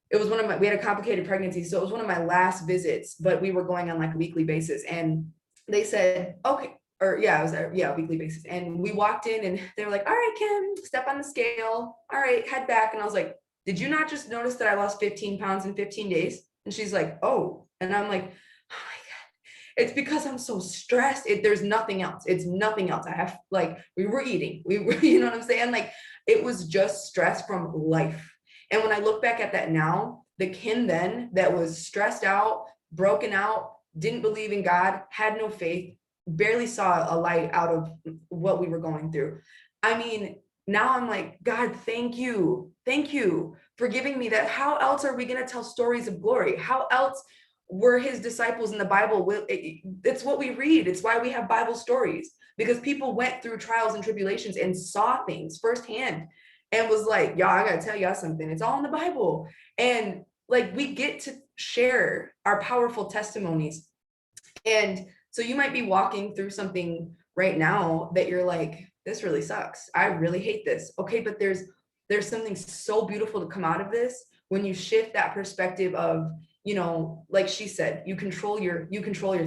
it was we had a complicated pregnancy. So it was one of my last visits, but we were going on like a weekly basis. And they said, okay, or yeah, it was a weekly basis. And we walked in and they were like, all right, Kim, step on the scale. All right, head back. And I was like, did you not just notice that I lost 15 pounds in 15 days? And she's like, oh. And I'm like, oh my God, it's because I'm so stressed. There's nothing else. It's nothing else. I have, like, we were eating. We were, you know what I'm saying? Like, it was just stress from life. And when I look back at that now, the Kim then that was stressed out, broken out, didn't believe in God, had no faith, barely saw a light out of what we were going through. I mean, now I'm like, God, thank you. Thank you for giving me that. How else are we going to tell stories of glory? How else were his disciples in the Bible? It's what we read. It's why we have Bible stories, because people went through trials and tribulations and saw things firsthand and was like, y'all, I got to tell y'all something. It's all in the Bible. And like, we get to share our powerful testimonies. And so you might be walking through something right now that you're like, this really sucks. I really hate this. Okay, but there's something so beautiful to come out of this when you shift that perspective of, you know, like she said, you control your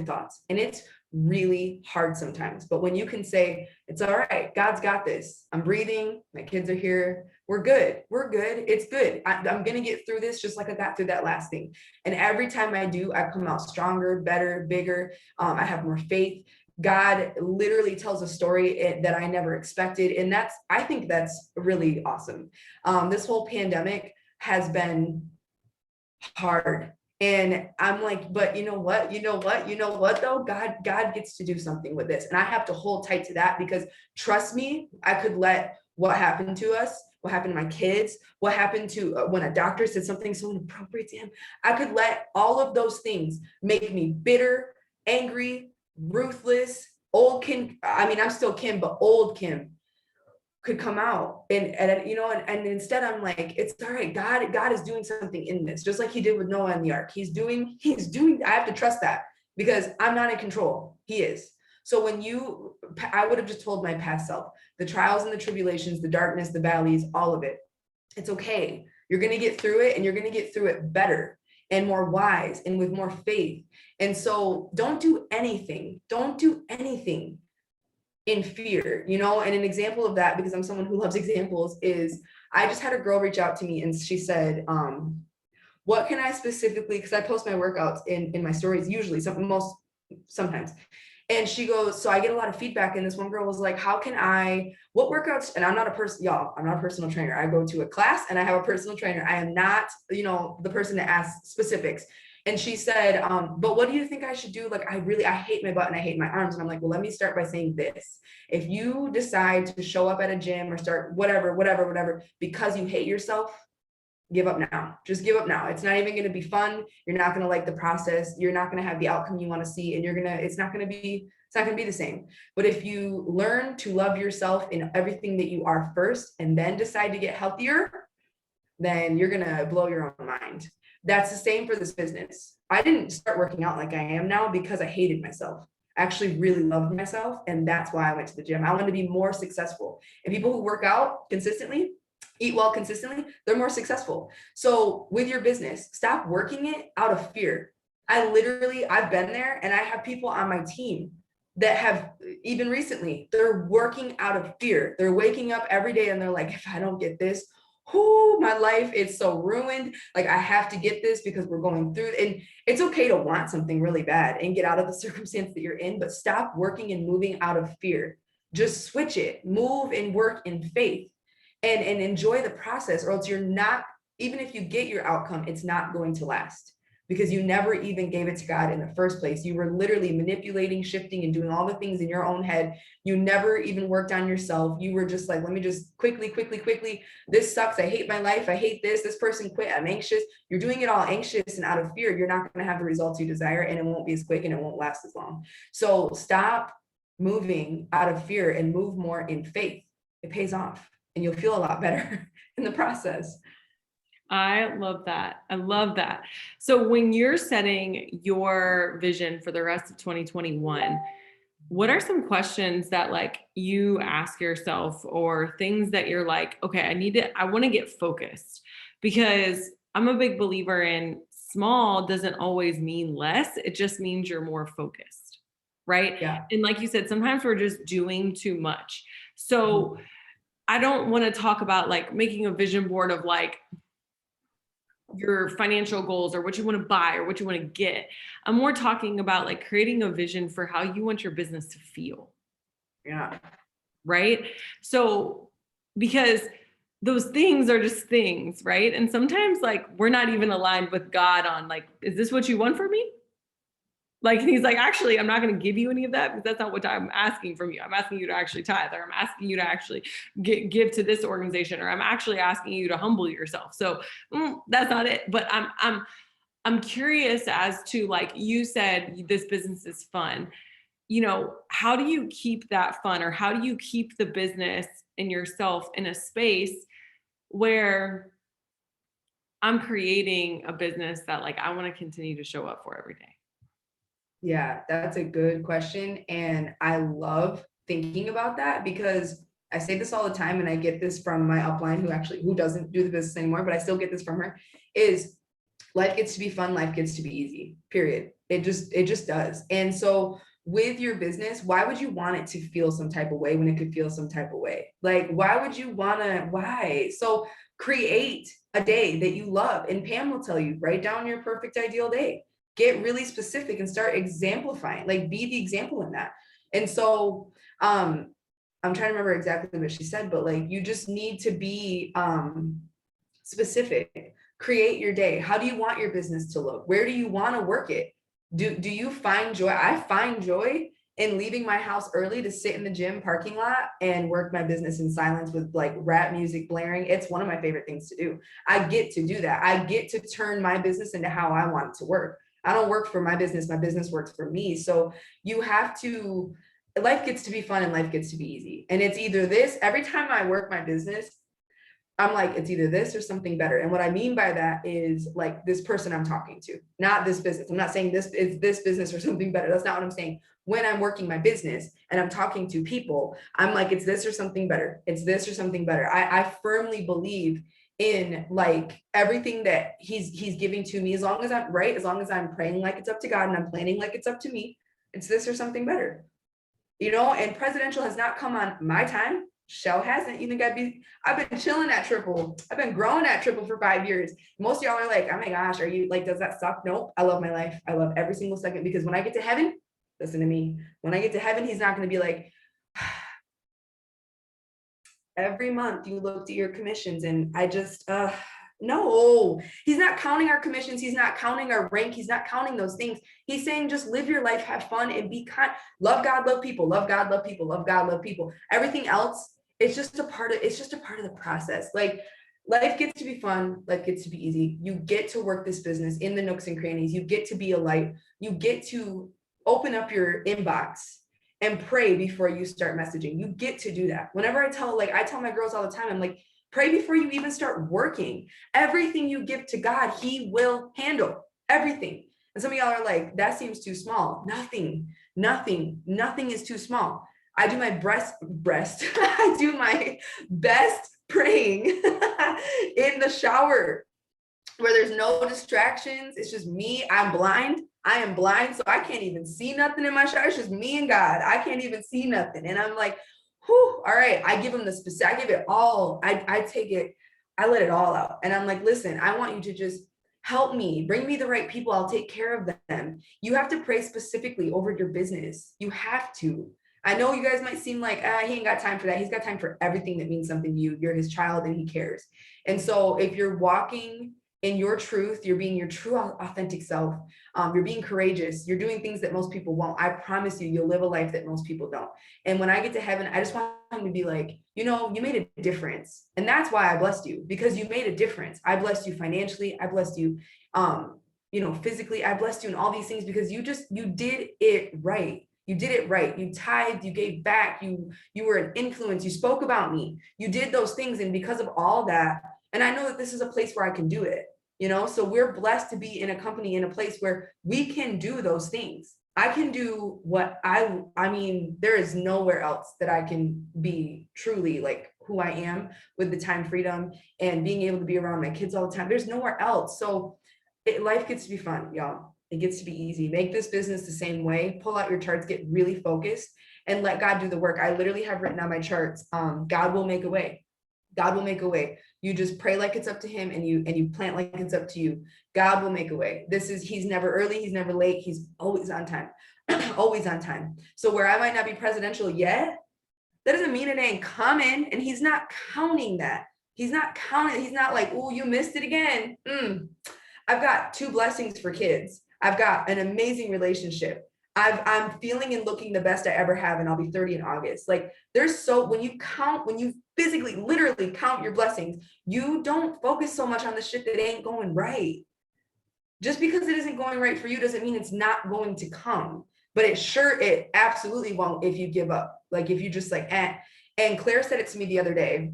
thoughts. And it's really hard sometimes. But when you can say, it's all right, God's got this. I'm breathing. My kids are here. We're good. We're good. It's good. I'm going to get through this just like I got through that last thing. And every time I do, I come out stronger, better, bigger. I have more faith. God literally tells a story that I never expected. And I think that's really awesome. This whole pandemic has been hard. And I'm like, but you know what though? God gets to do something with this. And I have to hold tight to that, because trust me, I could let what happened to us, what happened to my kids, what happened to when a doctor said something so inappropriate to him, I could let all of those things make me bitter, angry, ruthless, old Kim. I mean, I'm still Kim, but old Kim could come out and you know, and instead I'm like, it's all right. God is doing something in this, just like he did with Noah and the ark. He's doing, I have to trust that, because I'm not in control. He is. So I would have just told my past self, the trials and the tribulations, the darkness, the valleys, all of it, it's okay. You're going to get through it, and you're going to get through it better and more wise and with more faith. And so don't do anything in fear, and an example of that, because I'm someone who loves examples, is I just had a girl reach out to me, and she said, what can I specifically, because I post my workouts in my stories usually, sometimes. And she goes, so I get a lot of feedback. And this one girl was like, what workouts? And I'm not a person, y'all, I'm not a personal trainer. I go to a class and I have a personal trainer. I am not, the person to ask specifics. And she said, but what do you think I should do? Like, I hate my butt and I hate my arms. And I'm like, well, let me start by saying this. If you decide to show up at a gym or start whatever, because you hate yourself, give up now. Just give up now. It's not even going to be fun. You're not going to like the process. You're not going to have the outcome you want to see. And it's not going to be the same. But if you learn to love yourself in everything that you are first, and then decide to get healthier, then you're going to blow your own mind. That's the same for this business. I didn't start working out like I am now because I hated myself. I actually really loved myself. And that's why I went to the gym. I wanted to be more successful. And people who work out consistently, eat well consistently, they're more successful. So with your business, stop working it out of fear. I've been there, and I have people on my team that have, even recently, they're working out of fear. They're waking up every day and they're like, if I don't get this, my life is so ruined. Like, I have to get this because we're going through. And it's okay to want something really bad and get out of the circumstance that you're in, but stop working and moving out of fear. Just switch it, move and work in faith. And enjoy the process, or else you're not, even if you get your outcome, it's not going to last, because you never even gave it to God in the first place. You were literally manipulating, shifting, and doing all the things in your own head. You never even worked on yourself. You were just like, let me just quickly. This sucks. I hate my life. I hate this. This person quit. I'm anxious. You're doing it all anxious and out of fear. You're not going to have the results you desire, and it won't be as quick, and it won't last as long. So stop moving out of fear and move more in faith. It pays off. And you'll feel a lot better in the process. I love that. So when you're setting your vision for the rest of 2021, what are some questions that like you ask yourself, or things that you're like, okay, I want to get focused? Because I'm a big believer in small doesn't always mean less. It just means you're more focused, right? Yeah. And like you said, sometimes we're just doing too much. So I don't want to talk about like making a vision board of like your financial goals or what you want to buy or what you want to get. I'm more talking about like creating a vision for how you want your business to feel. Yeah. Right. So, because those things are just things, right? And sometimes like we're not even aligned with God on like, is this what you want for me? Like, and he's like, actually, I'm not going to give you any of that, because that's not what I'm asking from you. I'm asking you to actually tithe, or I'm asking you to actually give to this organization, or I'm actually asking you to humble yourself. So that's not it. But I'm curious as to, like you said, this business is fun. How do you keep that fun, or how do you keep the business and yourself in a space where I'm creating a business that like I want to continue to show up for every day? Yeah, that's a good question. And I love thinking about that, because I say this all the time, and I get this from my upline who doesn't do the business anymore, but I still get this from her, is life gets to be fun, life gets to be easy, period. It just does. And so with your business, why would you want it to feel some type of way when it could feel some type of way? Like, why? So create a day that you love. And Pam will tell you, write down your perfect ideal day. Get really specific and start exemplifying, like be the example in that. And so I'm trying to remember exactly what she said, but like, you just need to be specific. Create your day. How do you want your business to look? Where do you want to work it? Do you find joy? I find joy in leaving my house early to sit in the gym parking lot and work my business in silence with like rap music blaring. It's one of my favorite things to do. I get to do that. I get to turn my business into how I want it to work. I don't work for my business works for me. So life gets to be fun and life gets to be easy. And it's either this, every time I work my business, I'm like, it's either this or something better. And what I mean by that is like this person I'm talking to, not this business. I'm not saying this is this business or something better. That's not what I'm saying. When I'm working my business and I'm talking to people, I'm like, it's this or something better. It's this or something better. I firmly believe in like everything that he's giving to me, as long as I'm right, as long as I'm praying like it's up to God and I'm planning like it's up to me, it's this or something better. You know, and presidential has not come on my time. Shell hasn't. You think I've been chilling at triple. I've been growing at triple for 5 years. Most of y'all are like, oh my gosh, are you like, does that suck? Nope. I love my life. I love every single second, because when I get to heaven, listen to me. When I get to heaven, he's not going to be like, every month you looked at your commissions and I just, no, he's not counting our commissions. He's not counting our rank. He's not counting those things. He's saying, just live your life, have fun, and be kind. Love God, love people, love God, love people, love God, love people. Everything else, it's just a part of the process. Like life gets to be fun, life gets to be easy. You get to work this business in the nooks and crannies. You get to be a light. You get to open up your inbox and pray before you start messaging. You get to do that. Whenever I tell my girls all the time, I'm like, pray before you even start working. Everything you give to God, he will handle everything. And some of y'all are like, that seems too small. Nothing is too small. I do my I do my best praying in the shower where there's no distractions. It's just me. I'm blind. I am blind, so I can't even see nothing in my shower. It's just me and God. I can't even see nothing. And I'm like, whew, all right. I give him the specific, I give it all. I take it, I let it all out. And I'm like, listen, I want you to just help me, bring me the right people. I'll take care of them. You have to pray specifically over your business. You have to. I know you guys might seem like, he ain't got time for that. He's got time for everything that means something to you. You're his child and he cares. And so if you're walking in your truth, you're being your true authentic self, you're being courageous, you're doing things that most people won't, I promise you, you'll live a life that most people don't. And when I get to heaven, I just want him to be like, you know, you made a difference. And that's why I blessed you, because you made a difference. I blessed you financially. I blessed you, physically. I blessed you in all these things because you did it right. You did it right. You tithed, you gave back, you were an influence, you spoke about me, you did those things. And because of all that, and I know that this is a place where I can do it, so we're blessed to be in a company, in a place where we can do those things. I can do what I mean, there is nowhere else that I can be truly like who I am, with the time freedom and being able to be around my kids all the time. There's nowhere else. So life gets to be fun, y'all. It gets to be easy. Make this business the same way. Pull out your charts, get really focused, and let God do the work. I literally have written on my charts, God will make a way. God will make a way. You just pray like it's up to him, and you plant like it's up to you. God will make a way. He's never early, he's never late, he's always on time. Always on time. So where I might not be presidential yet, that doesn't mean it ain't coming. And he's not counting that. He's not counting. He's not like, oh, you missed it again. I've got 2 blessings for kids. I've got an amazing relationship. I'm feeling and looking the best I ever have, and I'll be 30 in August. Like when you physically, literally count your blessings, you don't focus so much on the shit that ain't going right. Just because it isn't going right for you doesn't mean it's not going to come, but it absolutely won't if you give up. Like if you just like, and Claire said it to me the other day.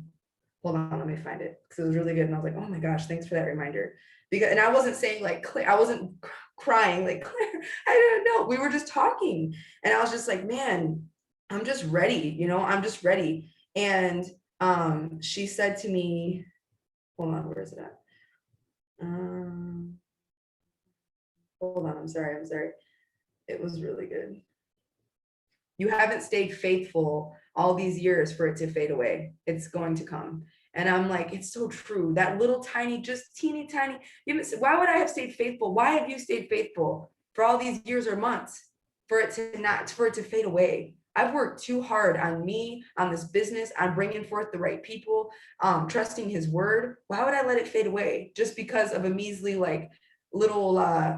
Hold on, let me find it, because it was really good. And I was like, oh my gosh, thanks for that reminder. And I wasn't saying like Claire, I wasn't crying like Claire, I don't know. We were just talking, and I was just like, man, I'm just ready. I'm just ready. And she said to me, hold on, where is it at? Hold on, I'm sorry. It was really good. You haven't stayed faithful all these years for it to fade away. It's going to come. And I'm like, it's so true. That little tiny, just teeny tiny, why would I have stayed faithful? Why have you stayed faithful for all these years or months for it to fade away? I've worked too hard on me, on this business, on bringing forth the right people, trusting his word. Why would I let it fade away just because of a measly, like little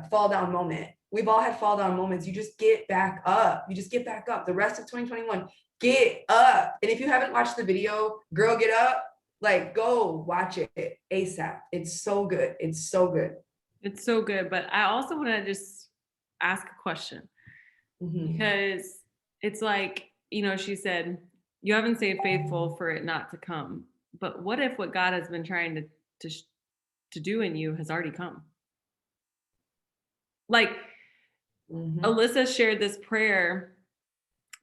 fall down moment? We've all had fall down moments. You just get back up. The rest of 2021, get up. And if you haven't watched the video, Girl Get Up, like go watch it ASAP. It's so good. It's so good. It's so good. But I also want to just ask a question, because it's like, she said, you haven't stayed faithful for it not to come. but what if what God has been trying to do in you has already come? Like Mhm. Alyssa shared this prayer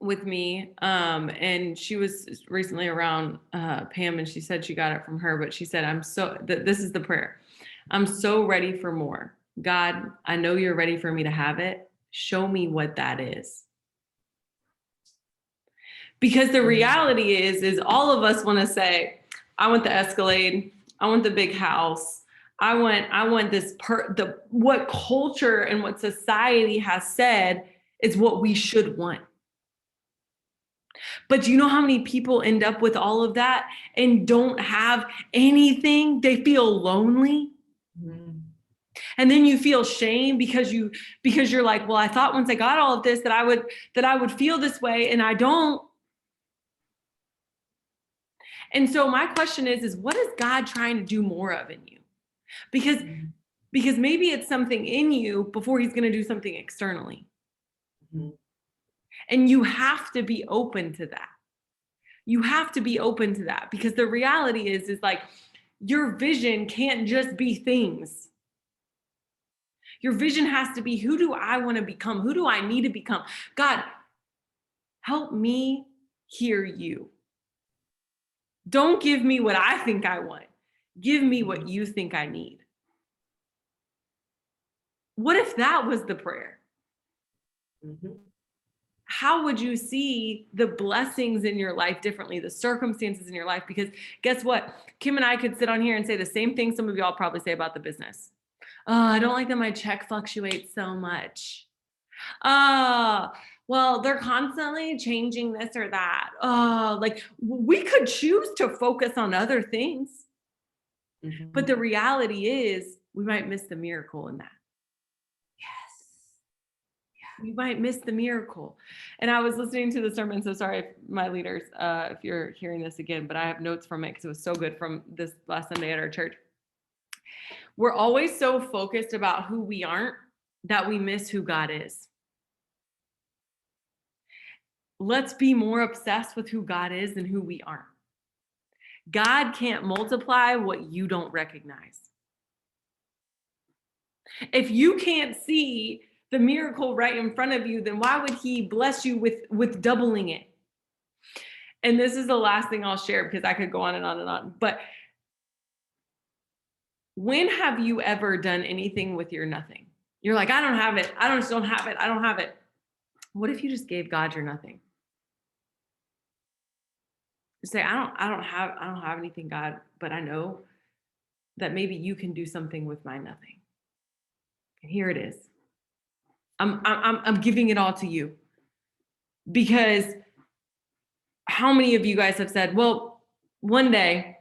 with me, and she was recently around Pam, and she said she got it from her, but she said, this is the prayer. I'm so ready for more. God, I know you're ready for me to have it. Show me what that is. Because the reality is all of us want to say, I want the Escalade, I want the big house, I want this what culture and what society has said is what we should want. But do you know how many people end up with all of that and don't have anything? They feel lonely. Mhm. And then you feel shame because you're like, well, I thought once I got all of this that I would feel this way, and I don't. And so my question is what is God trying to do more of in you? Because maybe it's something in you before he's going to do something externally. Mhm. And you have to be open to that. You have to be open to that, because the reality is like your vision can't just be things. Your vision has to be, who do I want to become? Who do I need to become? God, help me hear you. Don't give me what I think I want. Give me what you think I need. What if that was the prayer? Mhm. How would you see the blessings in your life differently, the circumstances in your life? Because guess what? Kim and I could sit on here and say the same thing some of y'all probably say about the business. Oh, I don't like that my check fluctuates so much. Well, they're constantly changing this or that. Like we could choose to focus on other things, but Mhm. the reality is we might miss the miracle in that. Yes. We might miss the miracle. And I was listening to the sermon. So sorry, my leaders, if you're hearing this again, but I have notes from it because it was so good from this last Sunday at our church. We're always so focused about who we aren't that we miss who God is. Let's be more obsessed with who God is than who we aren't. God can't multiply what you don't recognize. If you can't see the miracle right in front of you, then why would he bless you with doubling it? And this is the last thing I'll share because I could go on and on and on. But when have you ever done anything with your nothing? You're like, I don't have it. I don't have it. I don't have it. What if you just gave God your nothing? Just say, I don't have anything, God, but I know that maybe you can do something with my nothing. And here it is. I'm giving it all to you. Because how many of you guys have said, well, one day,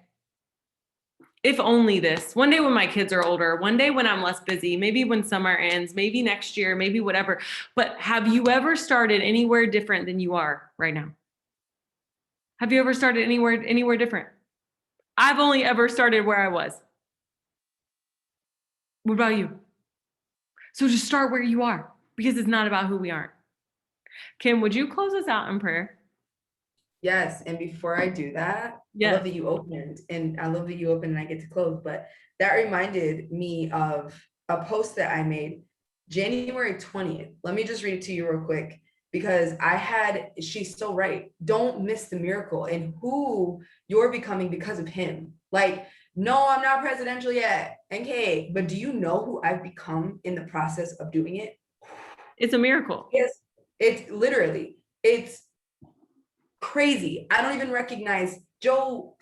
if only this, one day when my kids are older, one day when I'm less busy, maybe when summer ends, maybe next year, maybe whatever. But have you ever started anywhere different than you are right now? Have you ever started anywhere different? I've only ever started where I was. What about you? So just start where you are, because it's not about who we aren't. Kim, would you close us out in prayer? Yes. And before I do that, I love Yes. that you opened, and I love that you opened and I get to close. But that reminded me of a post that I made January 20th. Let me just read it to you real quick, because she's so right. Don't miss the miracle and who you're becoming because of him. Like, no, I'm not presidential yet. Okay, but do you know who I've become in the process of doing it? It's a miracle. Yes, it's crazy. I don't even recognize Joe,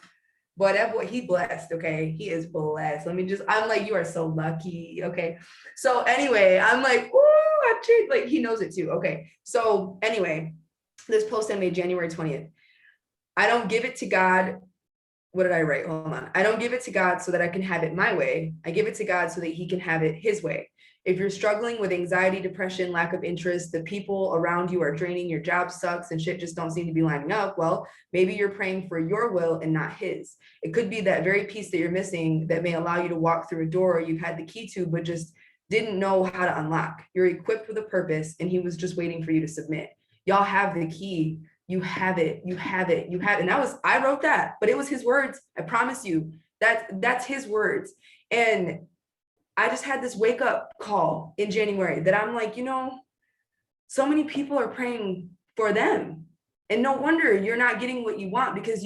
but that boy, he blessed. Okay, he is blessed. I'm like, you are so lucky. Okay, so anyway, I'm like, ooh, I've changed. Like, he knows it too. Okay, so anyway, this post I made January 20th. I don't give it to God. What did I write? Hold on. I don't give it to God so that I can have it my way. I give it to God so that he can have it his way. If you're struggling with anxiety, depression, lack of interest, the people around you are draining, your job sucks, and shit just don't seem to be lining up, well, maybe you're praying for your will and not his. It could be that very piece that you're missing that may allow you to walk through a door you've had the key to, but just didn't know how to unlock. You're equipped with a purpose, and he was just waiting for you to submit. Y'all have the key You have it. You have it. You have it. And I wrote that, but it was his words. I promise you that's his words. And I just had this wake up call in January that I'm like, so many people are praying for them. And no wonder you're not getting what you want, because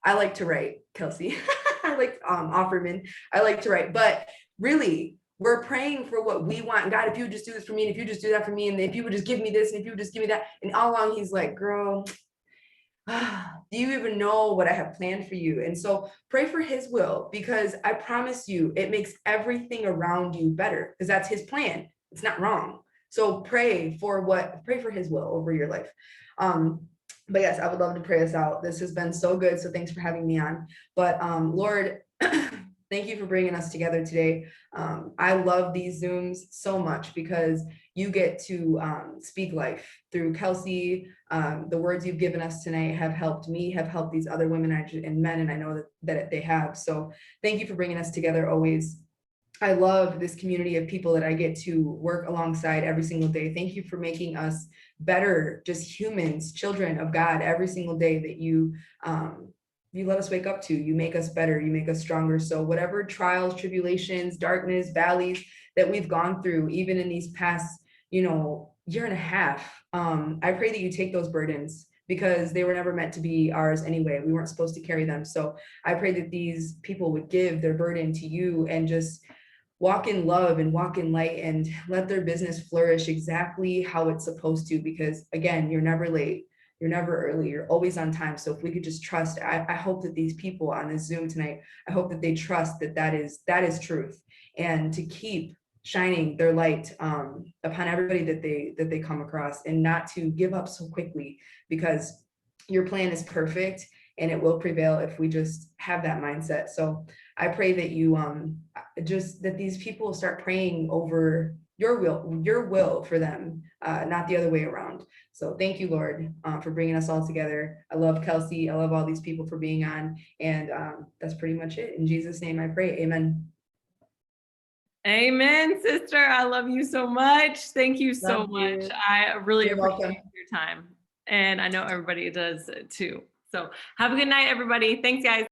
I like to write, Kelsey. I like Offerman. I like to write, but really, we're praying for what we want. God, if you would just do this for me, and if you just do that for me, and if you would just give me this, and if you would just give me that. And all along, he's like, girl, do you even know what I have planned for you? And so pray for his will, because I promise you, it makes everything around you better, because that's his plan. It's not wrong. So pray for his will over your life. But yes, I would love to pray us out. This has been so good. So thanks for having me on. But Lord, thank you for bringing us together today. I love these Zooms so much, because you get to speak life through Kelsey. The words you've given us tonight have helped me, have helped these other women and men, and I know that they have. So thank you for bringing us together always. I love this community of people that I get to work alongside every single day. Thank you for making us better, just humans, children of God, every single day that you let us wake up to. You make us better, you make us stronger. So whatever trials, tribulations, darkness, valleys that we've gone through, even in these past, year and a half, I pray that you take those burdens, because they were never meant to be ours anyway. We weren't supposed to carry them. So I pray that these people would give their burden to you and just walk in love and walk in light, and let their business flourish exactly how it's supposed to. Because again, you're never late, you're never early, you're always on time. So if we could just trust, I hope that these people on this Zoom tonight, I hope that they trust that is truth, and to keep shining their light upon everybody that they come across, and not to give up so quickly, because your plan is perfect and it will prevail if we just have that mindset. So I pray that you that these people start praying over your will for them, not the other way around. So thank you, Lord, for bringing us all together. I love Kelsey. I love all these people for being on. And that's pretty much it. In Jesus' name I pray. Amen. Amen, sister. I love you so much. Thank you so Love much. you. I really You're appreciate welcome. your time. And I know everybody does too. So have a good night, everybody. Thanks, guys.